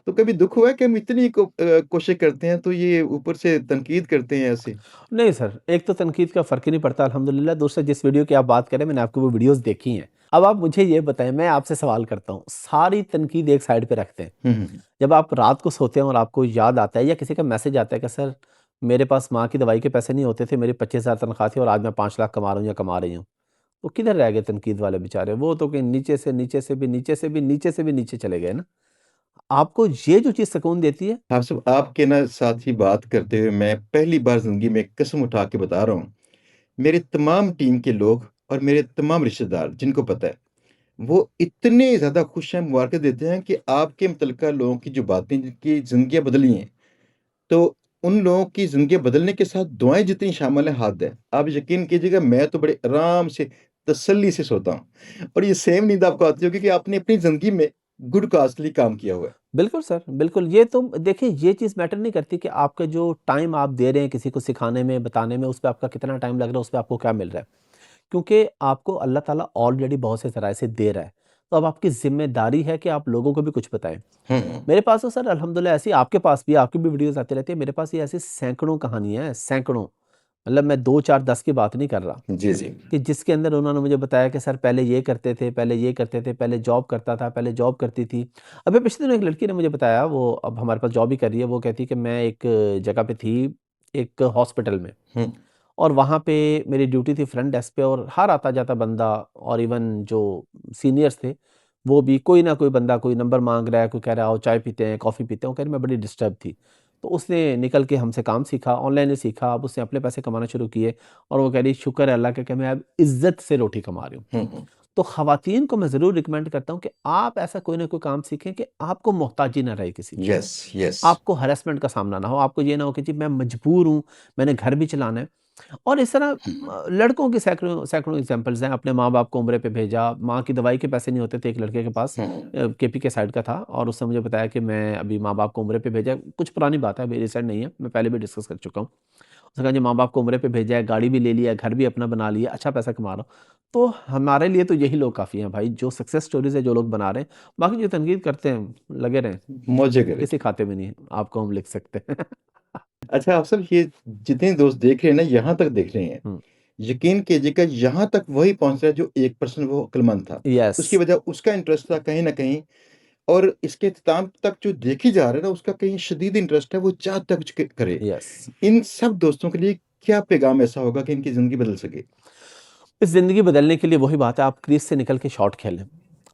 तो कभी दुःख हुआ है कि हम इतनी कोशिश करते हैं तो ये ऊपर से तनकीद करते हैं ऐसे? नहीं सर, एक तो तनकीद का फ़र्क ही नहीं पड़ता अल्हम्दुलिल्लाह, दूसरा जिस वीडियो की आप बात कर रहे हैं मैंने आपकी वो वीडियोज़ देखी हैं। अब आप मुझे ये बताएँ, मैं आपसे सवाल करता हूँ, सारी तनकीद एक साइड पे रखते हैं। हुँ, हुँ। जब आप रात को सोते हैं और आपको याद आता है या किसी का मैसेज आता है कि सर मेरे पास माँ की दवाई के पैसे नहीं होते थे, मेरी 25,000 तनख्वाह थी और आज मैं 5 लाख कमा रहा हूँ या कमा रही हूँ। तो किधर रह गए तनकीद वाले बेचारे? वो तो कहीं नीचे से नीचे से भी नीचे से भी नीचे से भी नीचे चले गए ना। आपको ये जो चीज़ सुकून देती है। हाँ, साहब आपके ना साथ ही बात करते हुए मैं पहली बार ज़िंदगी में कसम उठा के बता रहा हूँ, मेरे तमाम टीम के लोग और मेरे तमाम रिश्तेदार जिनको पता है, वो इतने ज़्यादा खुश हैं, मुबारकें देते हैं कि आपके मुतल्लिका लोगों की जो बातें जिनकी ज़िंदगियाँ बदली हैं, तो उन लोगों की ज़िंदगियाँ बदलने के साथ दुआएँ जितनी शामिल हैं, हद है। आप यकीन कीजिएगा मैं तो बड़े आराम से, तसल्ली से सोता हूँ और ये सेम नींद आपको आती होगी कि आपने अपनी ज़िंदगी में गुड काज़ के लिए काम किया हुआ है। बिल्कुल सर, बिल्कुल। ये तो देखिए, ये चीज़ मैटर नहीं करती कि आपका जो टाइम आप दे रहे हैं किसी को सिखाने में, बताने में, उस पे आपका कितना टाइम लग रहा है, उस पे आपको क्या मिल रहा है। क्योंकि आपको अल्लाह ताला ऑलरेडी बहुत से ज़राए से दे रहा है। तो अब आपकी ज़िम्मेदारी है कि आप लोगों को भी कुछ बताएँ। हुँ, हुँ। मेरे पास तो सर अल्हम्दुलिल्लाह ऐसी, आपके पास भी, आपकी भी वीडियोज़ आती रहती है। मेरे पास ये ऐसी सैकड़ों कहानियाँ हैं, सैकड़ों। मतलब मैं 2, 4, 10 की बात नहीं कर रहा। जी, जी। कि जिसके अंदर उन्होंने मुझे बताया कि सर पहले ये करते थे, पहले ये करते थे, पहले जॉब करता था, पहले जॉब करती थी। अभी पिछले दिनों एक लड़की ने मुझे बताया, वो अब हमारे पास जॉब ही कर रही है, वो कहती है कि मैं एक जगह पे थी, एक हॉस्पिटल में, हुँ। और वहाँ पे मेरी ड्यूटी थी फ्रंट डेस्क पे, और हर आता-जाता बंदा और इवन जो सीनियर्स थे, वो भी कोई ना कोई बंदा कोई नंबर माँग रहा है, कोई कह रहा है आओ चाय पीते हैं, कॉफ़ी पीते हैं, वो कह रही मैं बड़ी डिस्टर्ब थी। तो उसने निकल के हमसे काम सीखा, ऑनलाइन ही सीखा, अब उसने अपने पैसे कमाना शुरू किए और वो कह रही शुक्र है अल्लाह का कि मैं अब इज़्ज़त से रोटी कमा रही हूँ। हुँ, हुँ। तो ख़वातीन को मैं ज़रूर रिकमेंड करता हूँ कि आप ऐसा कोई ना कोई काम सीखें कि आपको मोहताजी ना रहे किसी चीज़ की। Yes, yes. आपको हैरेसमेंट का सामना ना हो, आपको ये ना हो कि जी मैं मजबूर हूँ, मैंने घर भी चलाना है। और इस तरह हुँ, लड़कों के सैकड़ों सैकड़ों एग्ज़ाम्पल्स हैं, अपने माँ-बाप को उम्रे पे भेजा, माँ की दवाई के पैसे नहीं होते थे, एक लड़के के पास हुँ, केपी के साइड का था और उसने मुझे बताया कि मैं अभी माँ-बाप को उम्रे पे भेजा, कुछ पुरानी बात है, अभी रिसेंट नहीं है, मैं पहले भी डिस्कस कर चुका हूँ। उसने कहा जी माँ-बाप को उम्रे पे भेजा है, गाड़ी भी ले लिया है, घर भी अपना बना लिया, अच्छा पैसा कमा रहा हूँ। तो हमारे लिए तो यही लोग काफ़ी हैं भाई, जो सक्सेस स्टोरीज़ है, जो लोग बना रहे हैं, बाकी जो तनकीद करते हैं, लगे रहें, मज़े करें। किसी खाते में नहीं है, आपको हम लिख सकते हैं। अच्छा आप सब ये जितने दोस्त देख रहे हैं ना, यहाँ तक देख रहे हैं, हुँ, यकीन कीजिएगा यहाँ तक वही पहुँच रहा है जो 1% वो अक्लमंद था। यस, उसकी वजह उसका इंटरेस्ट था कहीं न कहीं और इसके इख्तिताम तक जो देखी जा रहा है ना, उसका कहीं शदीद इंटरेस्ट है, वो चाहता है कुछ क करे। यस। इन सब दोस्तों के लिए क्या पैगाम ऐसा होगा कि इनकी ज़िंदगी बदल सके? इस ज़िंदगी बदलने के लिए वही बात है, आप क्रीज़ से निकल के शॉट खेलें।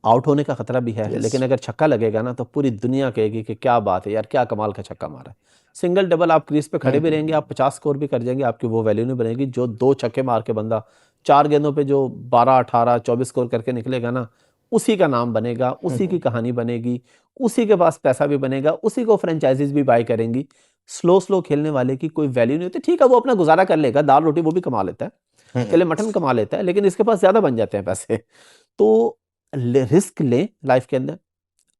आउट होने का खतरा भी है, यस। लेकिन अगर छक्का लगेगा ना तो पूरी दुनिया कहेगी कि क्या बात है यार, क्या कमाल का छक्का मारा है। सिंगल डबल आप क्रीज़ पे हुँ, खड़े भी हुँ, रहेंगे, हुँ। आप 50 स्कोर भी कर जाएँगे, आपकी वो वैल्यू नहीं बनेगी जो 2 छक्के मार के बंदा 4 गेंदों पे जो 12, 18, 24 स्कोर करके निकलेगा ना, उसी का नाम बनेगा, हुँ, उसी की हुँ। कहानी बनेगी, उसी के पास पैसा भी बनेगा, उसी को फ्रैंचाइज़ीज़ भी बाय करेंगी। स्लो खेलने वाले की कोई वैल्यू नहीं होती। ठीक है, वो अपना गुज़ारा कर लेगा, दाल-रोटी वो भी कमा लेता है। हुँ, चलिए हुँ। मटन कमा लेता है, लेकिन इसके पास ज़्यादा बन जाते हैं पैसे। तो रिस्क लें लाइफ के अंदर,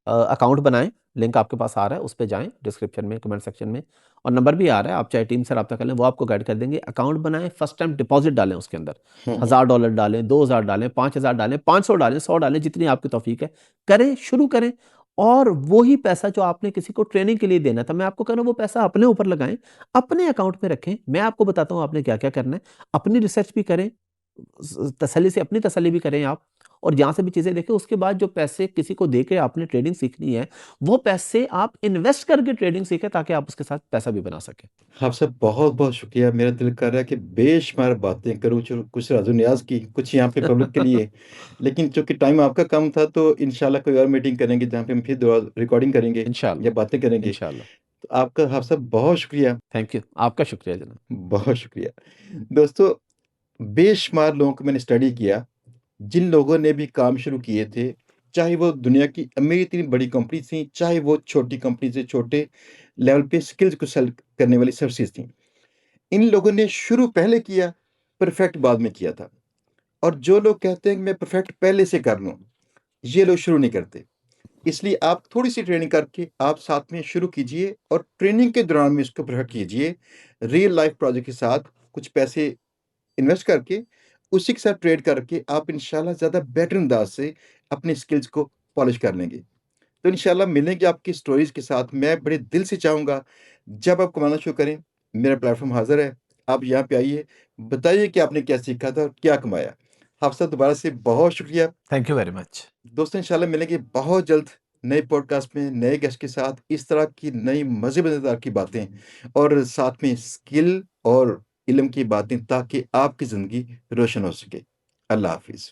अकाउंट बनाएँ, लिंक आपके पास आ रहा है, उस पे जाएँ, डिस्क्रिप्शन में, कमेंट सेक्शन में और नंबर भी आ रहा है, आप चाहे टीम से राब्ता कर लें, वो आपको गाइड कर देंगे। अकाउंट बनाएँ, फर्स्ट टाइम डिपॉज़िट डालें उसके अंदर, हुँ, हुँ। $1000 डालें, 2000 डालें, 5000 डालें, 500 डालें, 100 डालें, जितनी आपकी तौफ़ीक है, करें, शुरू करें और वही पैसा जो आपने किसी को ट्रेनिंग के लिए देना था, मैं आपको कह रहा हूँ वो पैसा अपने ऊपर लगाएँ, अपने अकाउंट में रखें। मैं आपको बताता हूँ आपने क्या-क्या करना है, अपनी रिसर्च भी करें, तसल्ली से अपनी तसल्ली भी करें आप और जहाँ से भी चीज़ें देखें उसके बाद जो पैसे किसी को दे के आपने ट्रेडिंग सीखनी है, वो पैसे आप इन्वेस्ट करके ट्रेडिंग सीखें ताकि आप उसके साथ पैसा भी बना सकें। आपसे बहुत-बहुत शुक्रिया। मेरा दिल कर रहा है कि बेशुमार बातें करूँ, चलो कुछ राज़ो-नियाज़ की, कुछ यहाँ पे पब्लिक के लिए। लेकिन चूँकि टाइम आपका कम था तो इंशाल्लाह कोई और मीटिंग करेंगे जहाँ पे हम फिर दोबारा रिकॉर्डिंग करेंगे या इंशाल्लाह, बातें करेंगे। इंशाल्लाह। तो आपका आप सब बहुत शुक्रिया, थैंक यू। आपका शुक्रिया जनाब। बहुत शुक्रिया। दोस्तों, बेशुमार लोगों को मैंने स्टडी किया, जिन लोगों ने भी काम शुरू किए थे, चाहे वो दुनिया की अमीर इतनी बड़ी कंपनी थी, चाहे वो छोटी कंपनी से छोटे लेवल पे स्किल्स को सेल करने वाली सर्विसेज़ थी। इन लोगों ने शुरू पहले किया, परफेक्ट बाद में किया था और जो लोग कहते हैं कि मैं परफेक्ट पहले से कर लूँ, ये लोग शुरू नहीं करते। इसलिए आप थोड़ी-सी ट्रेनिंग करके आप साथ में शुरू कीजिए और ट्रेनिंग के दौरान में इसको परफेक्ट कीजिए। रियल लाइफ प्रोजेक्ट के साथ कुछ पैसे इन्वेस्ट करके, उसी के साथ ट्रेड करके आप इंशाल्लाह ज़्यादा बेटर अंदाज़ से अपनी स्किल्स को पॉलिश कर लेंगे। तो इंशाल्लाह मिलेंगे आपकी स्टोरीज़ के साथ। मैं बड़े दिल से चाहूँगा जब आप कमाना शुरू करें, मेरा प्लेटफ़ॉर्म हाज़िर है। आप यहाँ पे आइए, बताइए कि आपने क्या सीखा था और क्या कमाया। आपसे दोबारा से बहुत शुक्रिया। Thank you very much. दोस्तों इंशाल्लाह मिलेंगे बहुत जल्द नए पॉडकास्ट में, नए गेस्ट के साथ इस तरह की नई मज़े-मज़ेदार की बातें और साथ में स्किल और इल्म की बातें ताकि आपकी ज़िंदगी रोशन हो सके। अल्लाह हाफ़िज़।